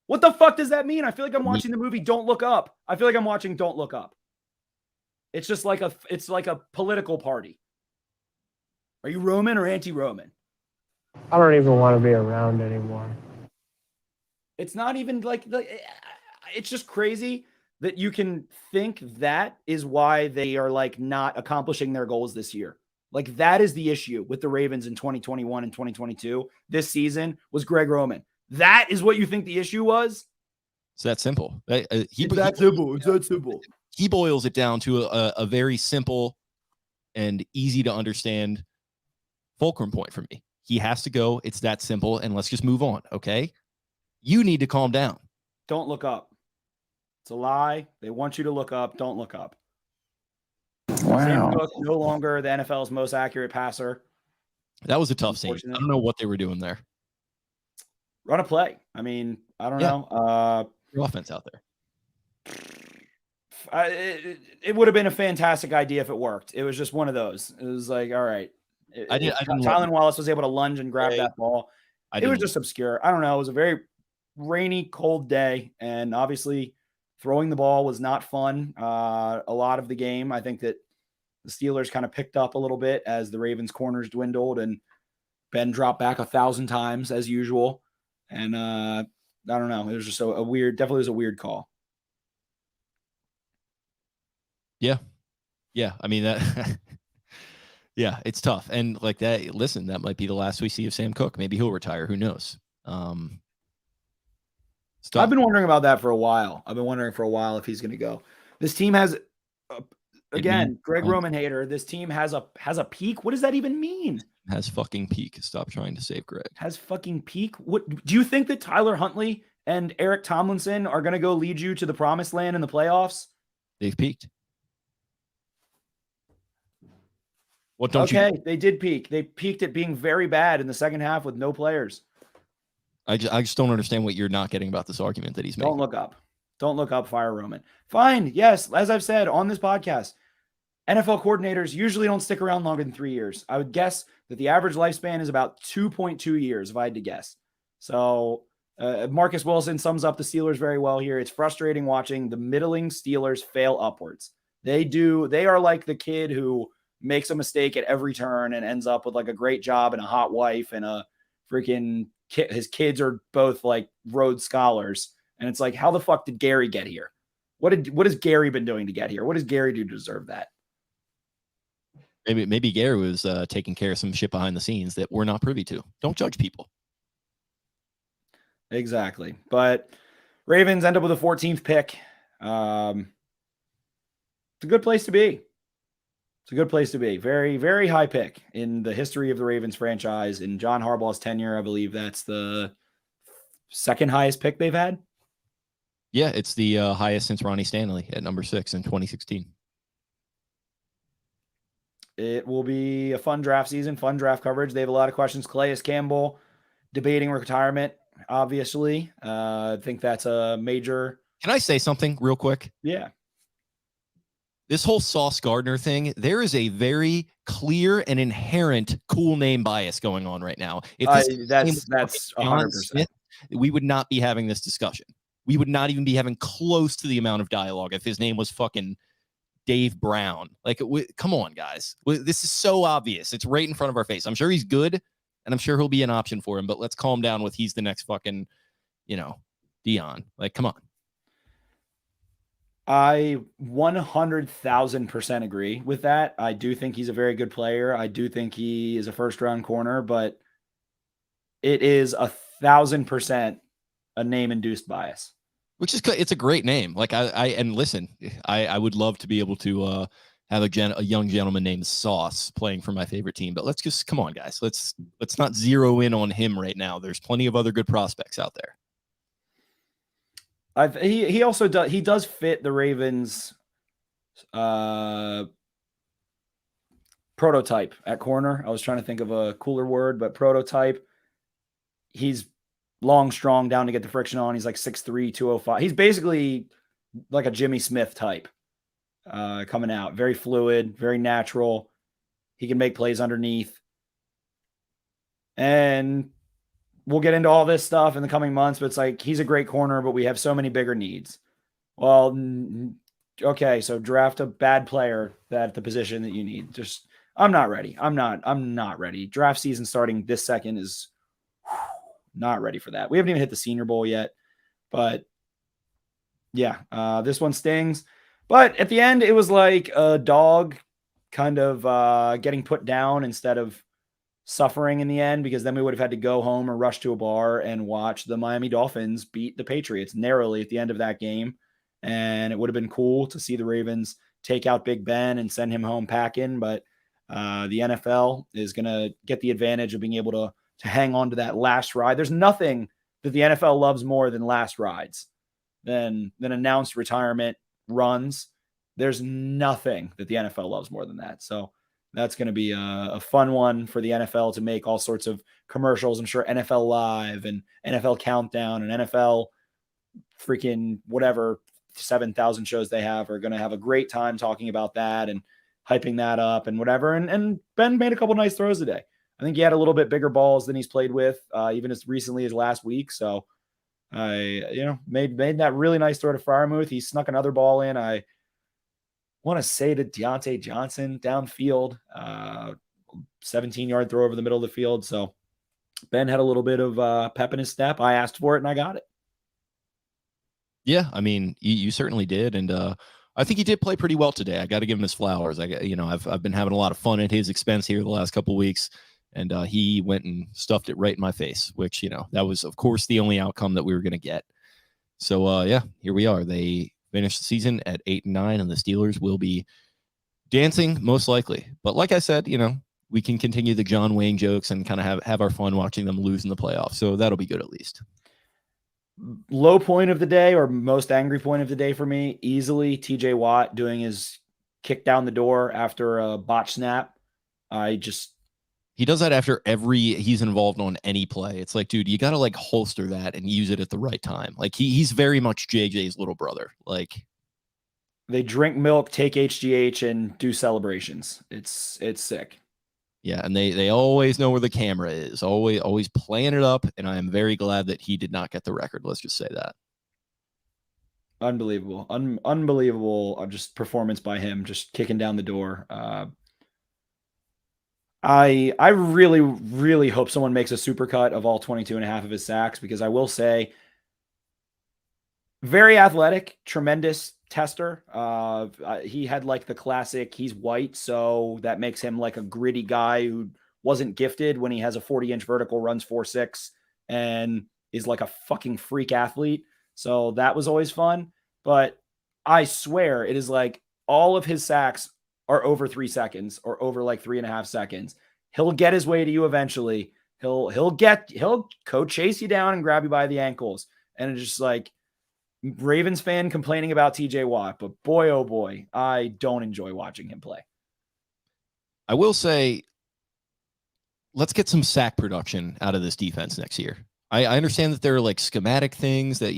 What the fuck does that mean? I feel like I'm watching the movie Don't Look Up. I feel like I'm watching Don't Look Up. It's just like a political party. Are you Roman or anti-Roman? I don't even want to be around anymore. It's not even like it's just crazy that you can think that is why they are like not accomplishing their goals this year. Like that is the issue with the Ravens in 2021 and 2022. This season was Greg Roman. That is what you think the issue was? it's that simple. It's that simple. He boils it down to a very simple and easy to understand fulcrum point for me. He has to go. It's that simple. And let's just move on. Okay. You need to calm down. Don't look up. It's a lie. They want you to look up. Don't look up. Wow. Sam Cook, no longer the NFL's most accurate passer. That was a tough scene. I don't know what they were doing there. Run a play. I mean, I don't know. Your offense out there. It would have been a fantastic idea if it worked. It was just one of those. It was like, all right. Tylan Wallace was able to lunge and grab that ball. It was just obscure. I don't know. It was a very rainy, cold day, and obviously throwing the ball was not fun. A lot of the game, I think that the Steelers kind of picked up a little bit as the Ravens' corners dwindled, and Ben dropped back 1,000 times as usual. And I don't know. It was just a weird. Definitely was a weird call. Yeah. I mean that. Yeah, it's tough. And like that, listen, that might be the last we see of Sam Cook. Maybe he'll retire. Who knows? I've been wondering about that for a while. I've been wondering for a while if he's going to go. This team has, again, Greg Roman hater. This team has a peak. What does that even mean? Has fucking peak. Stop trying to save Greg. Has fucking peak. What do you think that Tyler Huntley and Eric Tomlinson are going to go lead you to the promised land in the playoffs? They've peaked. What They did peak. They peaked at being very bad in the second half with no players. I just don't understand what you're not getting about this argument that he's making. Don't look up. Don't look up. Fire Roman. Fine. Yes. As I've said on this podcast, NFL coordinators usually don't stick around longer than 3 years. I would guess that the average lifespan is about 2.2 years, if I had to guess. So Marcus Wilson sums up the Steelers very well here. It's frustrating watching the middling Steelers fail upwards. They are like the kid who makes a mistake at every turn and ends up with like a great job and a hot wife and a freaking kid. His kids are both like Rhodes Scholars. And it's like, how the fuck did Gary get here? What has Gary been doing to get here? What does Gary do to deserve that? Maybe Gary was taking care of some shit behind the scenes that we're not privy to. Don't judge people. Exactly. But Ravens end up with a 14th pick. It's a good place to be. It's a good place to be. Very, very high pick in the history of the Ravens franchise. In John Harbaugh's tenure, I believe that's the second highest pick they've had. Yeah, it's the highest since Ronnie Stanley at number 6 in 2016. It will be a fun draft season, fun draft coverage. They have a lot of questions. Calais Campbell debating retirement, obviously. I think that's a major. Can I say something real quick? Yeah. This whole Sauce Gardner thing, there is a very clear and inherent cool name bias going on right now. If this that's 100%. Smith, we would not be having this discussion. We would not even be having close to the amount of dialogue if his name was fucking Dave Brown. Like, come on, guys. This is so obvious. It's right in front of our face. I'm sure he's good, and I'm sure he'll be an option for him, but let's calm down with he's the next fucking, Dion. Like, come on. I 100,000% agree with that. I do think he's a very good player. I do think he is a first-round corner, but it is 1,000% a name-induced bias. Which is, it's a great name. Like and listen, I would love to be able to have a young gentleman named Sauce playing for my favorite team. But let's just come on, guys. Let's not zero in on him right now. There's plenty of other good prospects out there. He also does fit the Ravens prototype at corner. I was trying to think of a cooler word, but prototype. He's long, strong, down to get the friction on. He's like 6'3", 205. He's basically like a Jimmy Smith type coming out. Very fluid, very natural. He can make plays underneath. And we'll get into all this stuff in the coming months, but it's like he's a great corner, but we have so many bigger needs. Well, okay, so draft a bad player at the position that you need. Just I'm not ready. I'm not ready. Draft season starting this second is not ready for that. We haven't even hit the Senior Bowl yet, but yeah, this one stings. But at the end, it was like a dog kind of getting put down instead of suffering in the end, because then we would have had to go home or rush to a bar and watch the Miami Dolphins beat the Patriots narrowly at the end of that game. And it would have been cool to see the Ravens take out Big Ben and send him home packing. But the NFL is going to get the advantage of being able to hang on to that last ride. There's nothing that the NFL loves more than last rides, than announced retirement runs. There's nothing that the NFL loves more than that. So that's going to be a fun one for the NFL to make all sorts of commercials. I'm sure NFL Live and NFL Countdown and NFL freaking whatever 7,000 shows they have are going to have a great time talking about that and hyping that up and whatever. And Ben made a couple nice throws today. I think he had a little bit bigger balls than he's played with, even as recently as last week. So I made that really nice throw to Freiermuth. He snuck another ball in. I want to say to Deontay Johnson downfield, 17-yard throw over the middle of the field. So Ben had a little bit of pep in his step. I asked for it and I got it. Yeah, I mean, you certainly did, and I think he did play pretty well today. I got to give him his flowers. I've been having a lot of fun at his expense here the last couple of weeks, and he went and stuffed it right in my face, which that was of course the only outcome that we were going to get. So yeah, here we are. They finished the season at 8-9, and the Steelers will be dancing most likely. But like I said, we can continue the John Wayne jokes and kind of have our fun watching them lose in the playoffs. So that'll be good at least. Low point of the day, or most angry point of the day for me, easily TJ Watt doing his kick down the door after a botch snap. He does that after he's involved on any play. It's like, dude, you got to like holster that and use it at the right time. Like he's very much JJ's little brother. Like they drink milk, take HGH, and do celebrations. It's sick. Yeah, and they always know where the camera is. Always playing it up, and I am very glad that he did not get the record. Let's just say that. Unbelievable. Unbelievable just performance by him, just kicking down the door. I really, really hope someone makes a supercut of all 22 and a half of his sacks, because I will say, very athletic, tremendous tester. He had like the classic, he's white, so that makes him like a gritty guy who wasn't gifted when he has a 40-inch vertical, runs 4.6, and is like a fucking freak athlete. So that was always fun. But I swear it is like all of his sacks are over 3 seconds or over like 3.5 seconds. He'll get his way to you eventually. He'll chase you down and grab you by the ankles. And it's just like, Ravens fan complaining about TJ Watt, but boy, oh boy, I don't enjoy watching him play. I will say, let's get some sack production out of this defense next year. I understand that there are like schematic things that,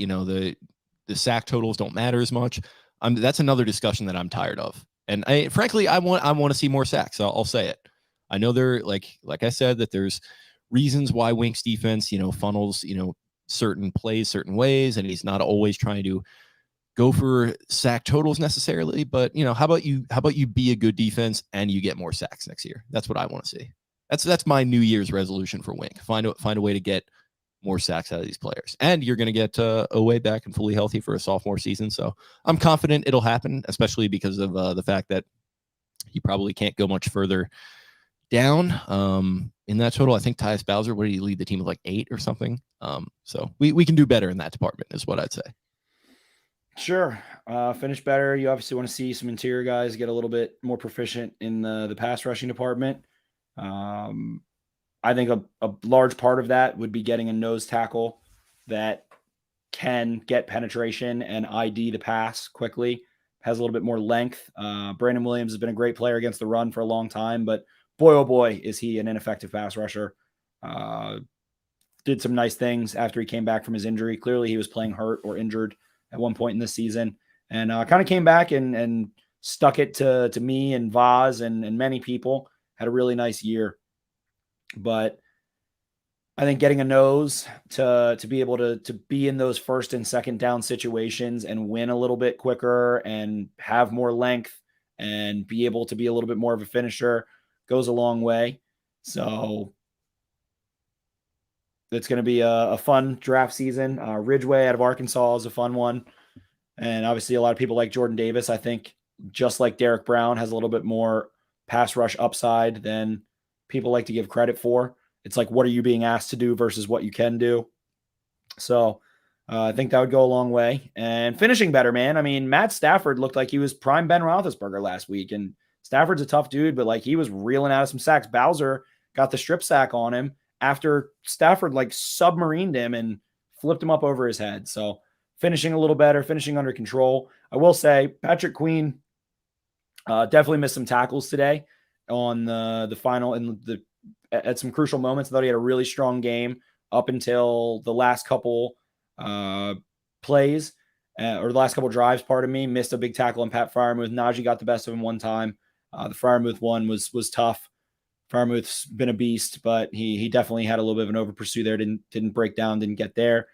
the sack totals don't matter as much. That's another discussion that I'm tired of. And frankly, I want to see more sacks. I'll say it. I know there, like I said, that there's reasons why Wink's defense, funnels, certain plays certain ways, and he's not always trying to go for sack totals necessarily. But how about you be a good defense and you get more sacks next year? That's what I want to see. That's my New Year's resolution for Wink. Find a way to get more sacks out of these players, and you're going to get Oweh back and fully healthy for a sophomore season. So I'm confident it'll happen, especially because of the fact that he probably can't go much further down in that total. I think Tyus Bowser, what did he lead the team with, like 8 or something? So we can do better in that department is what I'd say. Sure. Finish better. You obviously want to see some interior guys get a little bit more proficient in the pass rushing department. I think a large part of that would be getting a nose tackle that can get penetration and ID the pass quickly, has a little bit more length. Brandon Williams has been a great player against the run for a long time, but boy, oh boy, is he an ineffective pass rusher. Did some nice things after he came back from his injury. Clearly he was playing hurt or injured at one point in this season, and kind of came back and stuck it to me and Vaz and many people. Had a really nice year. But I think getting a nose to be able to be in those first and second down situations and win a little bit quicker and have more length and be able to be a little bit more of a finisher goes a long way. So it's going to be a fun draft season. Ridgeway out of Arkansas is a fun one. And obviously a lot of people like Jordan Davis, I think, just like Derek Brown, has a little bit more pass rush upside than people like to give credit for. It's like, what are you being asked to do versus what you can do? So I think that would go a long way. And finishing better, man. I mean, Matt Stafford looked like he was prime Ben Roethlisberger last week. And Stafford's a tough dude, but like he was reeling out of some sacks. Bowser got the strip sack on him after Stafford like submarined him and flipped him up over his head. So finishing a little better, finishing under control. I will say Patrick Queen definitely missed some tackles today on the final and at some crucial moments. I thought he had a really strong game up until the last couple plays or the last couple drives, pardon me. Missed a big tackle on Pat Freiermuth. Najee got the best of him one time. The Freiermuth one was tough. Freiermuth's been a beast, but he definitely had a little bit of an over pursue there. Didn't break down, didn't get there.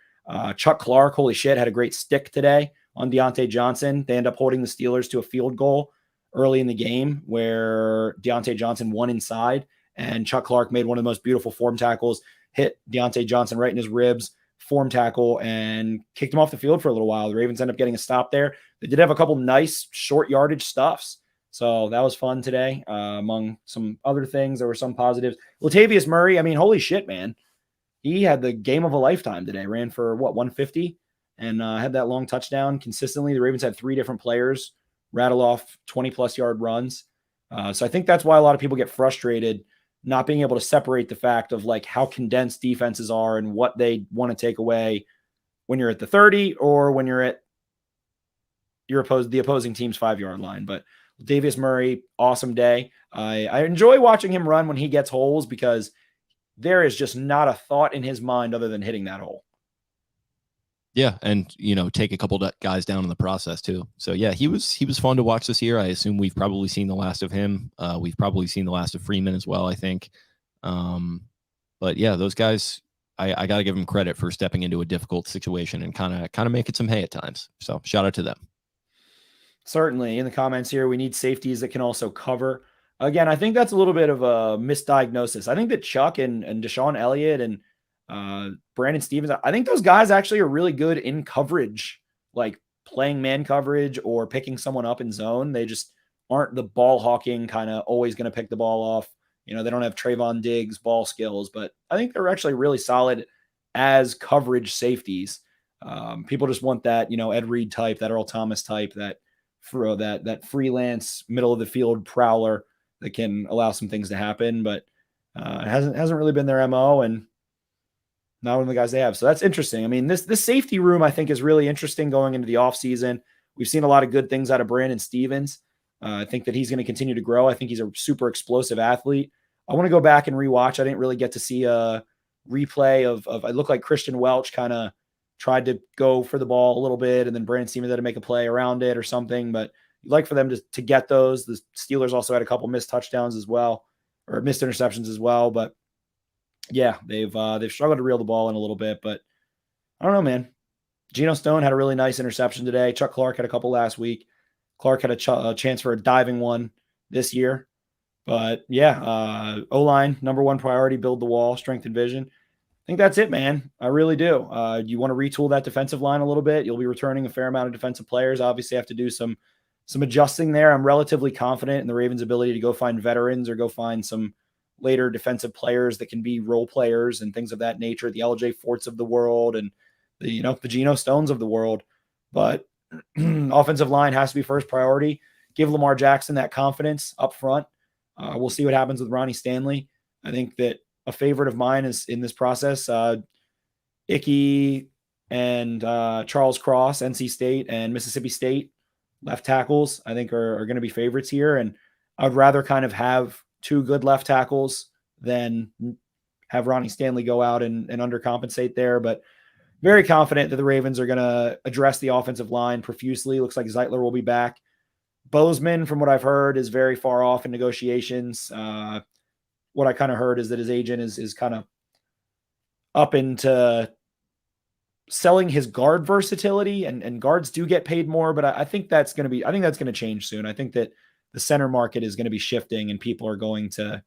Chuck Clark, holy shit, had a great stick today on Deontay Johnson. They end up holding the Steelers to a field goal early in the game where Deontay Johnson won inside, and Chuck Clark made one of the most beautiful form tackles, hit Deontay Johnson right in his ribs, form tackle, and kicked him off the field for a little while. The Ravens end up getting a stop there. They did have a couple nice short yardage stuffs. So that was fun today. Among some other things, there were some positives. Latavius Murray, I mean, holy shit, man. He had the game of a lifetime today. Ran for, 150? And had that long touchdown consistently. The Ravens had 3 different players rattle off 20-plus yard runs. So I think that's why a lot of people get frustrated not being able to separate the fact of like how condensed defenses are and what they want to take away when you're at the 30 or when you're at the opposing team's 5-yard line. But Davis Murray, awesome day. I enjoy watching him run when he gets holes because there is just not a thought in his mind other than hitting that hole. Yeah, and take a couple of guys down in the process too. So yeah, he was fun to watch this year. I assume we've probably seen the last of him. We've probably seen the last of Freeman as well, I think. But yeah, those guys, I got to give them credit for stepping into a difficult situation and kind of making some hay at times. So shout out to them. Certainly. In the comments here, we need safeties that can also cover. Again, I think that's a little bit of a misdiagnosis. I think that Chuck and Deshaun Elliott and Brandon Stevens, I think those guys actually are really good in coverage, like playing man coverage or picking someone up in zone. They just aren't the ball hawking kind of always going to pick the ball off. They don't have Trayvon Diggs ball skills, but I think they're actually really solid as coverage safeties. People just want that, Ed Reed type, that Earl Thomas type, that freelance middle of the field prowler that can allow some things to happen, but it hasn't really been their MO and not one of the guys they have. So that's interesting. I mean, this safety room I think is really interesting going into the offseason. We've seen a lot of good things out of Brandon Stevens. I think that he's going to continue to grow. I think he's a super explosive athlete. I want to go back and rewatch. I didn't really get to see a replay of it looked like Christian Welch kind of tried to go for the ball a little bit, and then Brandon Stevens had to make a play around it or something. But you'd like for them to get those. The Steelers also had a couple missed touchdowns as well, or missed interceptions as well. But yeah, they've struggled to reel the ball in a little bit. But I don't know, man. Geno Stone had a really nice interception today. Chuck Clark had a couple last week. Clark had a chance for a diving one this year. But yeah, O-line, number one priority, build the wall, strength and vision. I think that's it, man. I really do. You want to retool that defensive line a little bit. You'll be returning a fair amount of defensive players. Obviously, have to do some adjusting there. I'm relatively confident in the Ravens' ability to go find veterans or go find some later defensive players that can be role players and things of that nature. The LJ Forts of the world and the Geno Stones of the world. But offensive line has to be first priority. Give Lamar Jackson that confidence up front. We'll see what happens with Ronnie Stanley. I think that a favorite of mine is in this process. Icky and Charles Cross, NC State and Mississippi State, left tackles, I think, are going to be favorites here. And I'd rather kind of have two good left tackles than have Ronnie Stanley go out and undercompensate there. But very confident that the Ravens are going to address the offensive line profusely. Looks like Zeitler will be back. Bozeman, from what I've heard, is very far off in negotiations. What I kind of heard is that his agent is kind of up into selling his guard versatility, and guards do get paid more, but I think that's going to change soon. I think that the center market is going to be shifting and people are going to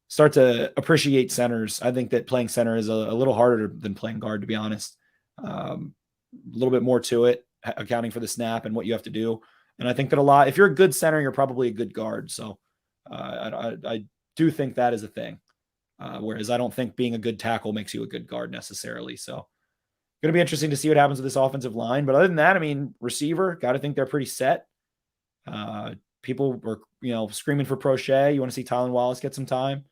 start to appreciate centers. I think that playing center is a little harder than playing guard, to be honest. A little bit more to it, accounting for the snap and what you have to do. And I think that if you're a good center, you're probably a good guard. So I do think that is a thing. Whereas I don't think being a good tackle makes you a good guard necessarily. So going to be interesting to see what happens with this offensive line. But other than that, I mean, receiver, got to think they're pretty set. People were, screaming for Prochet. You want to see Tylan Wallace get some time.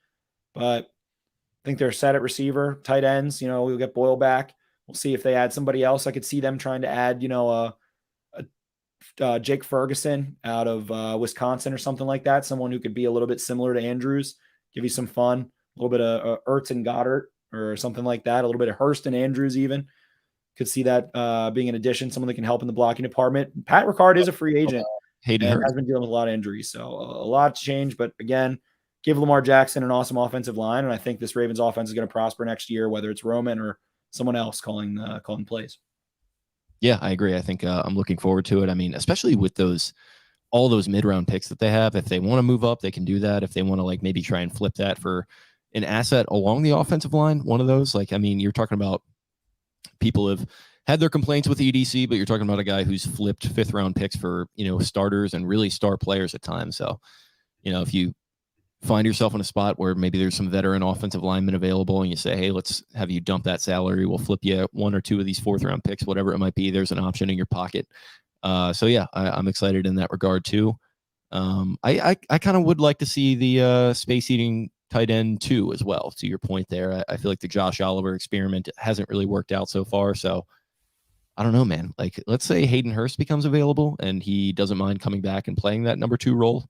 But I think they're set at receiver. Tight ends, we'll get Boyle back. We'll see if they add somebody else. I could see them trying to add, Jake Ferguson out of Wisconsin or something like that. Someone who could be a little bit similar to Andrews, give you some fun. A little bit of Ertz and Goddard or something like that. A little bit of Hurst and Andrews even. Could see that being an addition, someone that can help in the blocking department. Pat Ricard is a free agent and has been dealing with a lot of injuries. So a lot to change. But again, give Lamar Jackson an awesome offensive line. And I think this Ravens offense is going to prosper next year, whether it's Roman or someone else calling plays. Yeah, I agree. I think I'm looking forward to it. I mean, especially with all those mid-round picks that they have. If they want to move up, they can do that. If they want to maybe try and flip that for an asset along the offensive line, one of those, you're talking about people have had their complaints with EDC, but you're talking about a guy who's flipped 5th round picks for, starters and really star players at times. So, if you find yourself in a spot where maybe there's some veteran offensive linemen available and you say, hey, let's have you dump that salary. We'll flip you 1 or 2 of these 4th round picks, whatever it might be. There's an option in your pocket. So yeah, I'm excited in that regard too. I kind of would like to see the space eating tight end too, as well. To your point there, I feel like the Josh Oliver experiment hasn't really worked out so far. So I don't know, man. Let's say Hayden Hurst becomes available and he doesn't mind coming back and playing that number 2 role.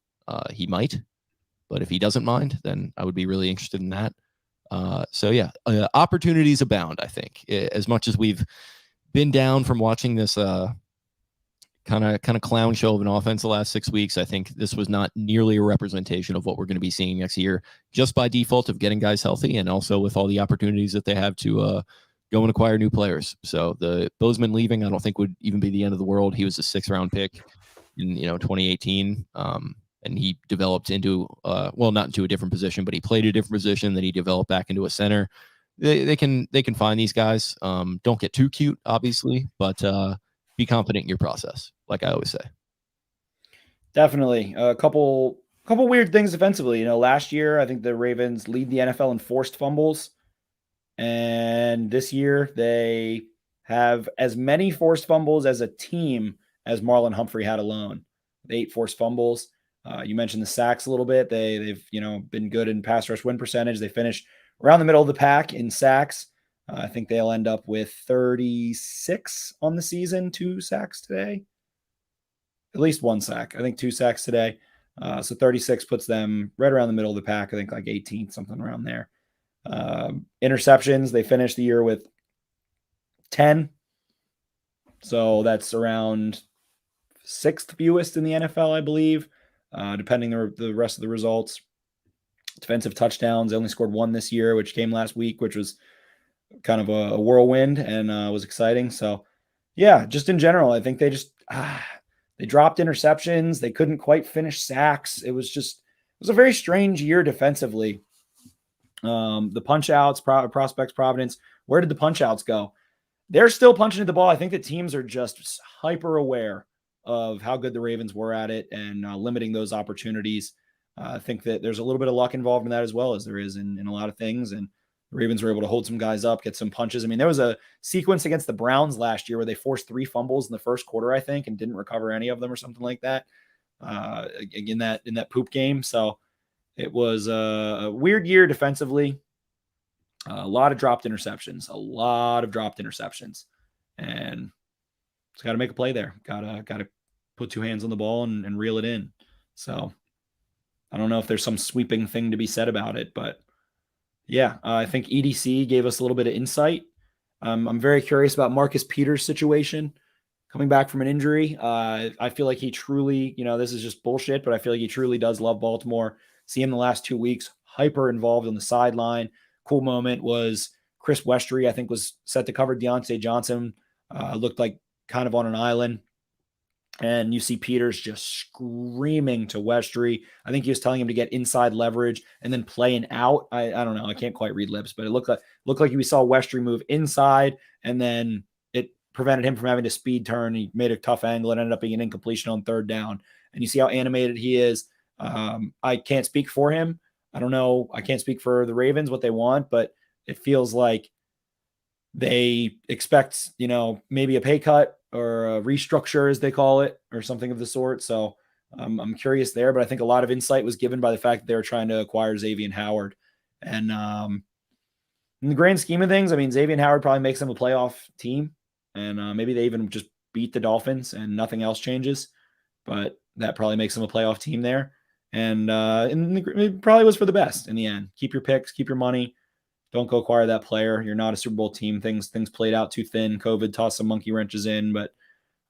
He might, but if he doesn't mind, then I would be really interested in that. So yeah, opportunities abound. I think as much as we've been down from watching this kind of clown show of an offense the last 6 weeks, I think this was not nearly a representation of what we're going to be seeing next year, just by default of getting guys healthy and also with all the opportunities that they have to go and acquire new players. So the Bozeman leaving, I don't think would even be the end of the world. He was a 6th round pick in 2018, and he developed into not into a different position, but he played a different position. Then he developed back into a center. They can find these guys. Don't get too cute, obviously, but be confident in your process, like I always say. Definitely. A couple weird things defensively. Last year, I think the Ravens lead the NFL in forced fumbles. And this year, they have as many forced fumbles as a team as Marlon Humphrey had alone. 8 forced fumbles. You mentioned the sacks a little bit. They've been good in pass rush win percentage. They finished around the middle of the pack in sacks. I think they'll end up with 36 on the season, 2 sacks today. At least 1 sack. I think 2 sacks today. So 36 puts them right around the middle of the pack. I think 18th, something around there. Interceptions, they finished the year with 10. So that's around 6th fewest in the NFL, I believe, depending the rest of the results. Defensive touchdowns, they only scored 1 this year, which came last week, which was kind of a whirlwind and was exciting. So yeah, just in general, I think they just they dropped interceptions. They couldn't quite finish sacks. It was a very strange year defensively. The punch outs, prospects, Providence, where did the punch outs go? They're still punching at the ball. I think the teams are just hyper aware of how good the Ravens were at it and limiting those opportunities. I think that there's a little bit of luck involved in that as well as there is in a lot of things. And the Ravens were able to hold some guys up, get some punches. I mean, there was a sequence against the Browns last year where they forced 3 fumbles in the first quarter, I think, and didn't recover any of them or something like that in that poop game. So it was a weird year defensively. A lot of dropped interceptions, and it's got to make a play there. Got to put two hands on the ball and reel it in. So I don't know if there's some sweeping thing to be said about it, but yeah, I think EDC gave us a little bit of insight. I'm very curious about Marcus Peters' situation coming back from an injury. I feel like he truly, this is just bullshit, but I feel like he truly does love Baltimore. See him the last 2 weeks, hyper involved on the sideline. Cool moment was Chris Westry, I think, was set to cover Deontay Johnson. Looked like kind of on an island. And you see Peters just screaming to Westry. I think he was telling him to get inside leverage and then play an out. I don't know. I can't quite read lips, but it looked like we saw Westry move inside, and then it prevented him from having to speed turn. He made a tough angle and ended up being an incompletion on third down. And you see how animated he is. I can't speak for him. I don't know. I can't speak for the Ravens, what they want, but it feels like they expect, maybe a pay cut or a restructure, as they call it, or something of the sort. So I'm curious there, but I think a lot of insight was given by the fact that they were trying to acquire Xavier Howard. And in the grand scheme of things, I mean, Xavier Howard probably makes them a playoff team, and maybe they even just beat the Dolphins and nothing else changes, but that probably makes them a playoff team there. And it probably was for the best in the end. Keep your picks, keep your money. Don't go acquire that player. You're not a Super Bowl team. Things played out too thin. COVID tossed some monkey wrenches in, but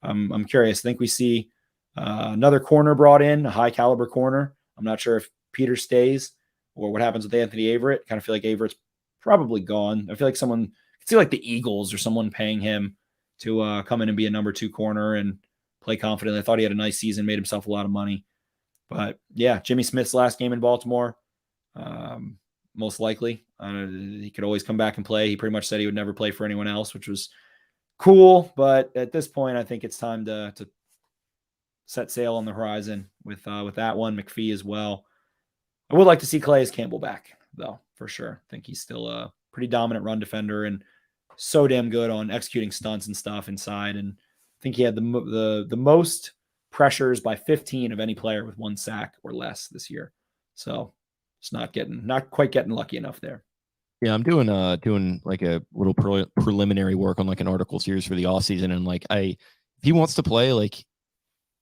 I'm curious. I think we see another corner brought in, a high caliber corner. I'm not sure if Peter stays or what happens with Anthony Averett. Kind of feel like Averett's probably gone. I feel like someone could see like the Eagles or someone paying him to come in and be a number 2 corner and play confidently. I thought he had a nice season, made himself a lot of money. But yeah, Jimmy Smith's last game in Baltimore. Most likely. He could always come back and play. He pretty much said he would never play for anyone else, which was cool. But at this point, I think it's time to set sail on the horizon with that one. McPhee as well. I would like to see Calais Campbell back, though, for sure. I think he's still a pretty dominant run defender and so damn good on executing stunts and stuff inside. And I think he had the most pressures by 15 of any player with 1 sack or less this year. So it's not quite getting lucky enough there. Yeah, I'm doing like a little preliminary work on like an article series for the offseason, and like if he wants to play, like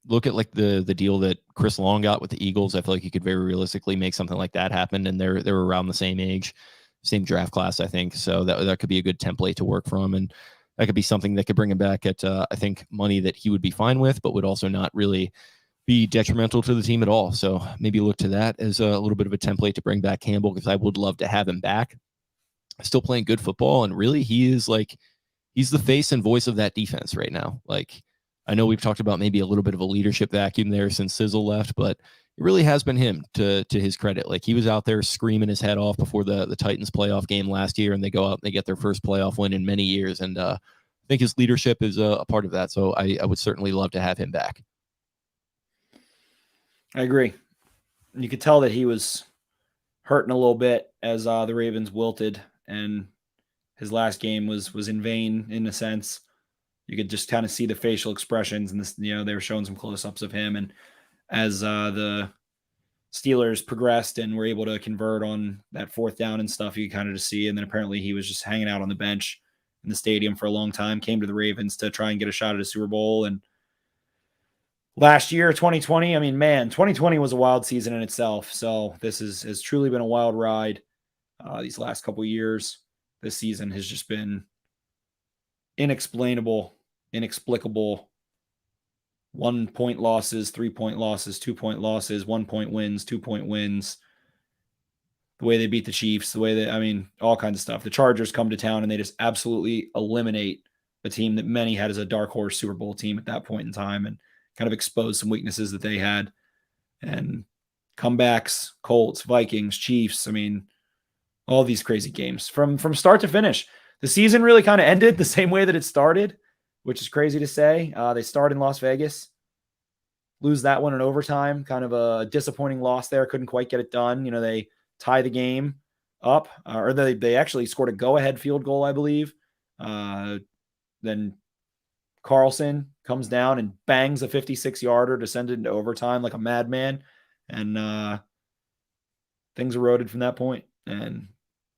look at like the deal that Chris Long got with the Eagles. I feel like he could very realistically make something like that happen, and they're around the same age, same draft class, I think. So that could be a good template to work from, and that could be something that could bring him back at I think money that he would be fine with, but would also not really be detrimental to the team at all. So maybe look to that as a little bit of a template to bring back Campbell, because I would love to have him back. Still playing good football, and really he's the face and voice of that defense right now. Like, I know we've talked about maybe a little bit of a leadership vacuum there since Sizzle left, but it really has been him, to his credit. Like, he was out there screaming his head off before the Titans playoff game last year, and they go out and they get their first playoff win in many years. And I think his leadership is a part of that. So I would certainly love to have him back. I agree. You could tell that he was hurting a little bit as the Ravens wilted, and his last game was in vain in a sense. You could just kind of see the facial expressions, and this, they were showing some close-ups of him. And as the Steelers progressed and were able to convert on that 4th down and stuff, you kind of just see. And then apparently he was just hanging out on the bench in the stadium for a long time, came to the Ravens to try and get a shot at a Super Bowl. And last year, 2020, I mean, man, 2020 was a wild season in itself. So this has truly been a wild ride. These last couple of years, this season has just been inexplicable. 1-point losses, 3-point losses, 2-point losses, 1-point wins, 2-point wins. The way they beat the Chiefs, all kinds of stuff. The Chargers come to town and they just absolutely eliminate a team that many had as a dark horse Super Bowl team at that point in time, and kind of expose some weaknesses that they had. And comebacks, Colts, Vikings, Chiefs. I mean, all these crazy games from start to finish. The season really kind of ended the same way that it started, which is crazy to say. They start in Las Vegas, lose that one in overtime. Kind of a disappointing loss there. Couldn't quite get it done. They tie the game up, or they actually scored a go-ahead field goal, I believe. Then Carlson comes down and bangs a 56-yarder to send it into overtime like a madman. And things eroded from that point. And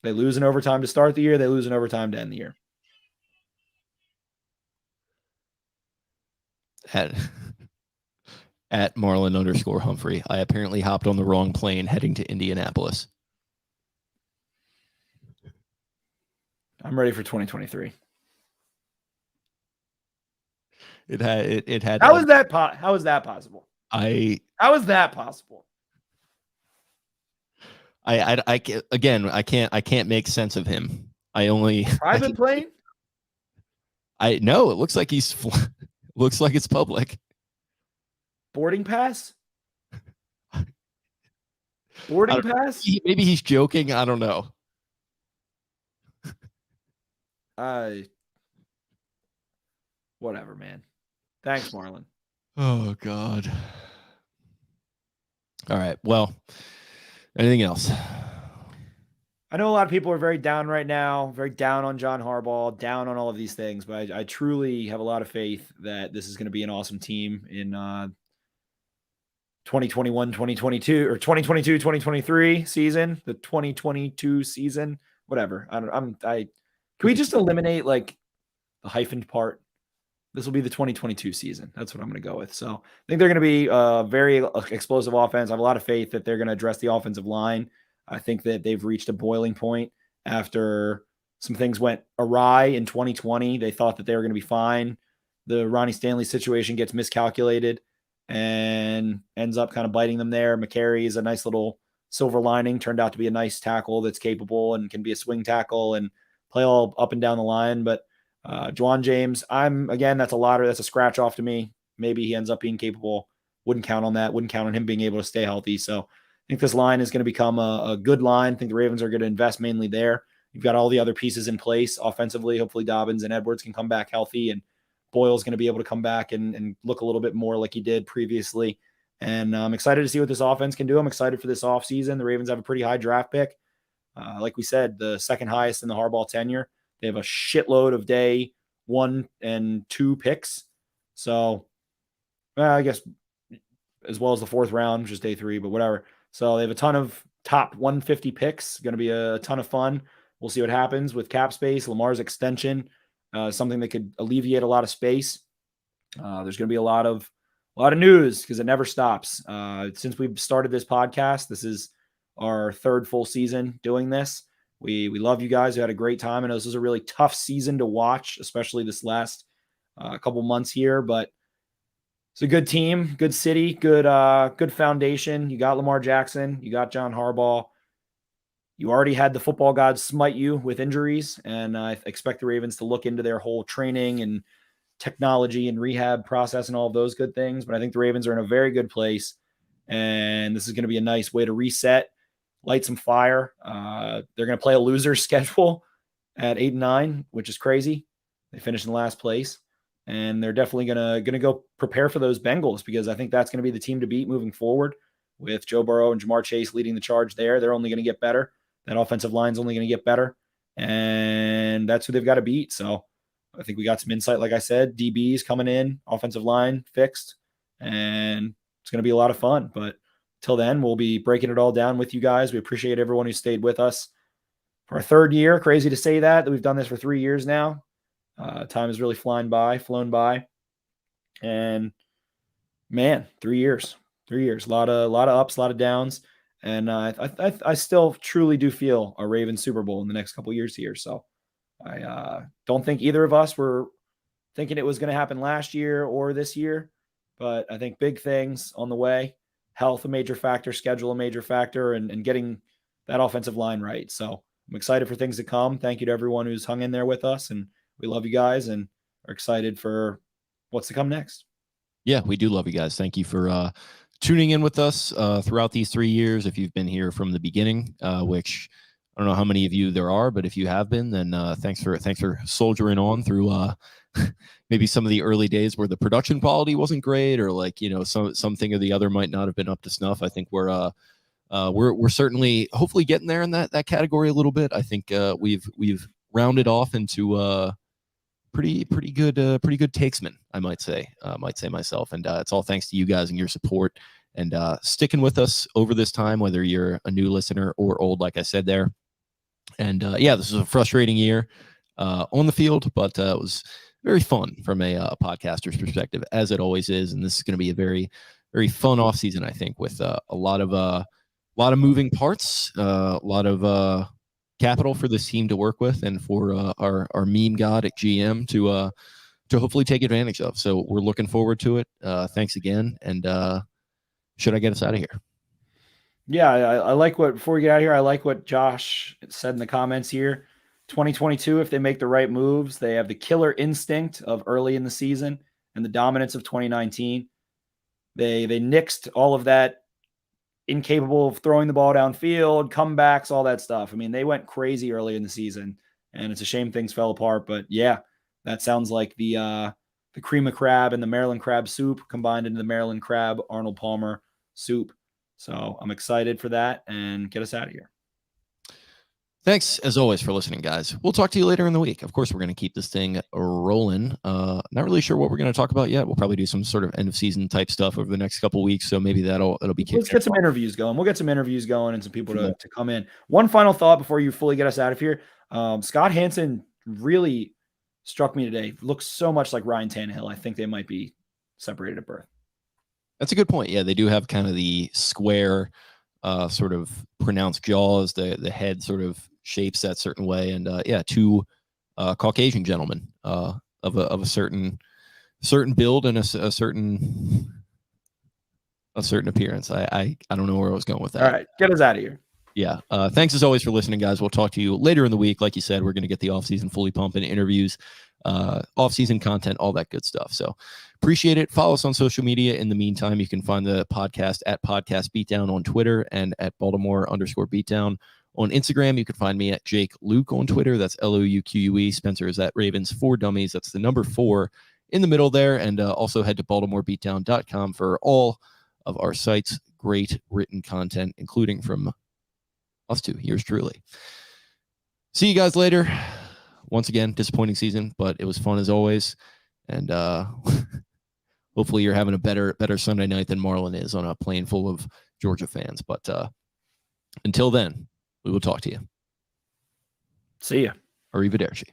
they lose in overtime to start the year. They lose in overtime to end the year. At Marlon_Humphrey. I apparently hopped on the wrong plane heading to Indianapolis. I'm ready for 2023. It had. How is that possible? How is that possible? I can't make sense of him. Private plane? It looks like looks like it's public. Boarding pass? Boarding pass? Maybe he's joking. I don't know. Whatever, man. Thanks, Marlon. Oh, God. All right. Well, anything else? I know a lot of people are very down right now, very down on John Harbaugh, down on all of these things, but I truly have a lot of faith that this is going to be an awesome team in 2021, 2022, or 2022, 2023 season, the 2022 season, whatever. Can we just eliminate like the hyphened part? This will be the 2022 season. That's what I'm going to go with. So I think they're going to be a very explosive offense. I have a lot of faith that they're going to address the offensive line. I think that they've reached a boiling point after some things went awry in 2020. They thought that they were going to be fine. The Ronnie Stanley situation gets miscalculated and ends up kind of biting them there. McCary is a nice little silver lining, turned out to be a nice tackle that's capable and can be a swing tackle and play all up and down the line. But Juwan James, that's a scratch off to me. Maybe he ends up being capable. Wouldn't count on that. Wouldn't count on him being able to stay healthy. So I think this line is going to become a good line. I think the Ravens are going to invest mainly there. You've got all the other pieces in place offensively. Hopefully Dobbins and Edwards can come back healthy, and Boyle's going to be able to come back and look a little bit more like he did previously. And I'm excited to see what this offense can do. I'm excited for this offseason. The Ravens have a pretty high draft pick. Like we said, the second highest in the Harbaugh tenure. They have a shitload of day 1 and 2 picks. So I guess as well as the 4th round, which is day 3, but whatever. So they have a ton of top 150 picks. Going to be a ton of fun. We'll see what happens with cap space. Lamar's extension, something that could alleviate a lot of space. There's going to be a lot of news because it never stops. Since we've started this podcast, this is our 3rd full season doing this. We love you guys. We had a great time. I know this was a really tough season to watch, especially this last couple months here, but it's a good team, good city, good foundation. You got Lamar Jackson, you got John Harbaugh. You already had the football gods smite you with injuries, and I expect the Ravens to look into their whole training and technology and rehab process and all of those good things. But I think the Ravens are in a very good place, and this is going to be a nice way to reset, light some fire. They're going to play a loser's schedule at 8-9, which is crazy. They finished in last place. And they're definitely gonna go prepare for those Bengals because I think that's going to be the team to beat moving forward with Joe Burrow and Jamar Chase leading the charge there. They're only going to get better. That offensive line's only going to get better. And that's who they've got to beat. So I think we got some insight. Like I said, DBs coming in, offensive line fixed, and it's going to be a lot of fun. But till then, we'll be breaking it all down with you guys. We appreciate everyone who stayed with us for our 3rd year. Crazy to say that we've done this for 3 years now. Time has really flown by, and man, 3 years, a lot of ups, a lot of downs. And I still truly do feel a Ravens Super Bowl in the next couple of years here. So I don't think either of us were thinking it was going to happen last year or this year, but I think big things on the way, health, a major factor, schedule, a major factor, and getting that offensive line right. So I'm excited for things to come. Thank you to everyone who's hung in there with us, and we love you guys and are excited for what's to come next. Yeah, we do love you guys. Thank you for tuning in with us throughout these 3 years. If you've been here from the beginning, which I don't know how many of you there are, but if you have been, then thanks for soldiering on through maybe some of the early days where the production quality wasn't great, or something or the other might not have been up to snuff. I think we're certainly hopefully getting there in that category a little bit. I think we've rounded off into pretty good takesman, I might say myself. And it's all thanks to you guys and your support and sticking with us over this time, whether you're a new listener or old, like I said there. And this was a frustrating year on the field, but it was very fun from a podcaster's perspective, as it always is. And this is going to be a very very fun offseason, I think, with a lot of moving parts, a lot of capital for this team to work with, and for our meme god at GM to hopefully take advantage of. So we're looking forward to it. Thanks again, and should I get us out of here? Yeah, I like what, before we get out of here, I like what Josh said in the comments here. 2022, if they make the right moves, they have the killer instinct of early in the season and the dominance of 2019. They nixed all of that, incapable of throwing the ball downfield, comebacks, all that stuff. I mean, they went crazy early in the season, and it's a shame things fell apart. But yeah, that sounds like the cream of crab and the Maryland crab soup combined into the Maryland crab Arnold Palmer soup. So I'm excited for that, and get us out of here. Thanks, as always, for listening, guys. We'll talk to you later in the week. Of course, we're going to keep this thing rolling. Not really sure what we're going to talk about yet. We'll probably do some sort of end of season type stuff over the next couple of weeks. So maybe it'll be. Let's get some interviews going. We'll get some interviews going and some people to come in. One final thought before you fully get us out of here. Scott Hansen really struck me today. Looks so much like Ryan Tannehill. I think they might be separated at birth. That's a good point. Yeah, they do have kind of the square, sort of pronounced jaws. The head sort of shapes that certain way, and two Caucasian gentlemen of a certain build and a certain appearance. I don't know where I was going with that. All right, get us out of here. Yeah. Thanks as always for listening, guys. We'll talk to you later in the week. Like you said, we're going to get the offseason fully pumping, interviews, offseason content, all that good stuff. So appreciate it. Follow us on social media. In the meantime, you can find the podcast at Podcast Beatdown on Twitter and at Baltimore_Beatdown on Instagram. You can find me at Jake Luke on Twitter. That's LOUQUE. Spencer is at Ravens 4 Dummies. That's the number 4 in the middle there. And also head to BaltimoreBeatdown.com for all of our sites. Great written content, including from us two, yours truly. See you guys later. Once again, disappointing season, but it was fun as always. And hopefully you're having a better Sunday night than Marlon is on a plane full of Georgia fans. But until then, we will talk to you. See ya. Arrivederci.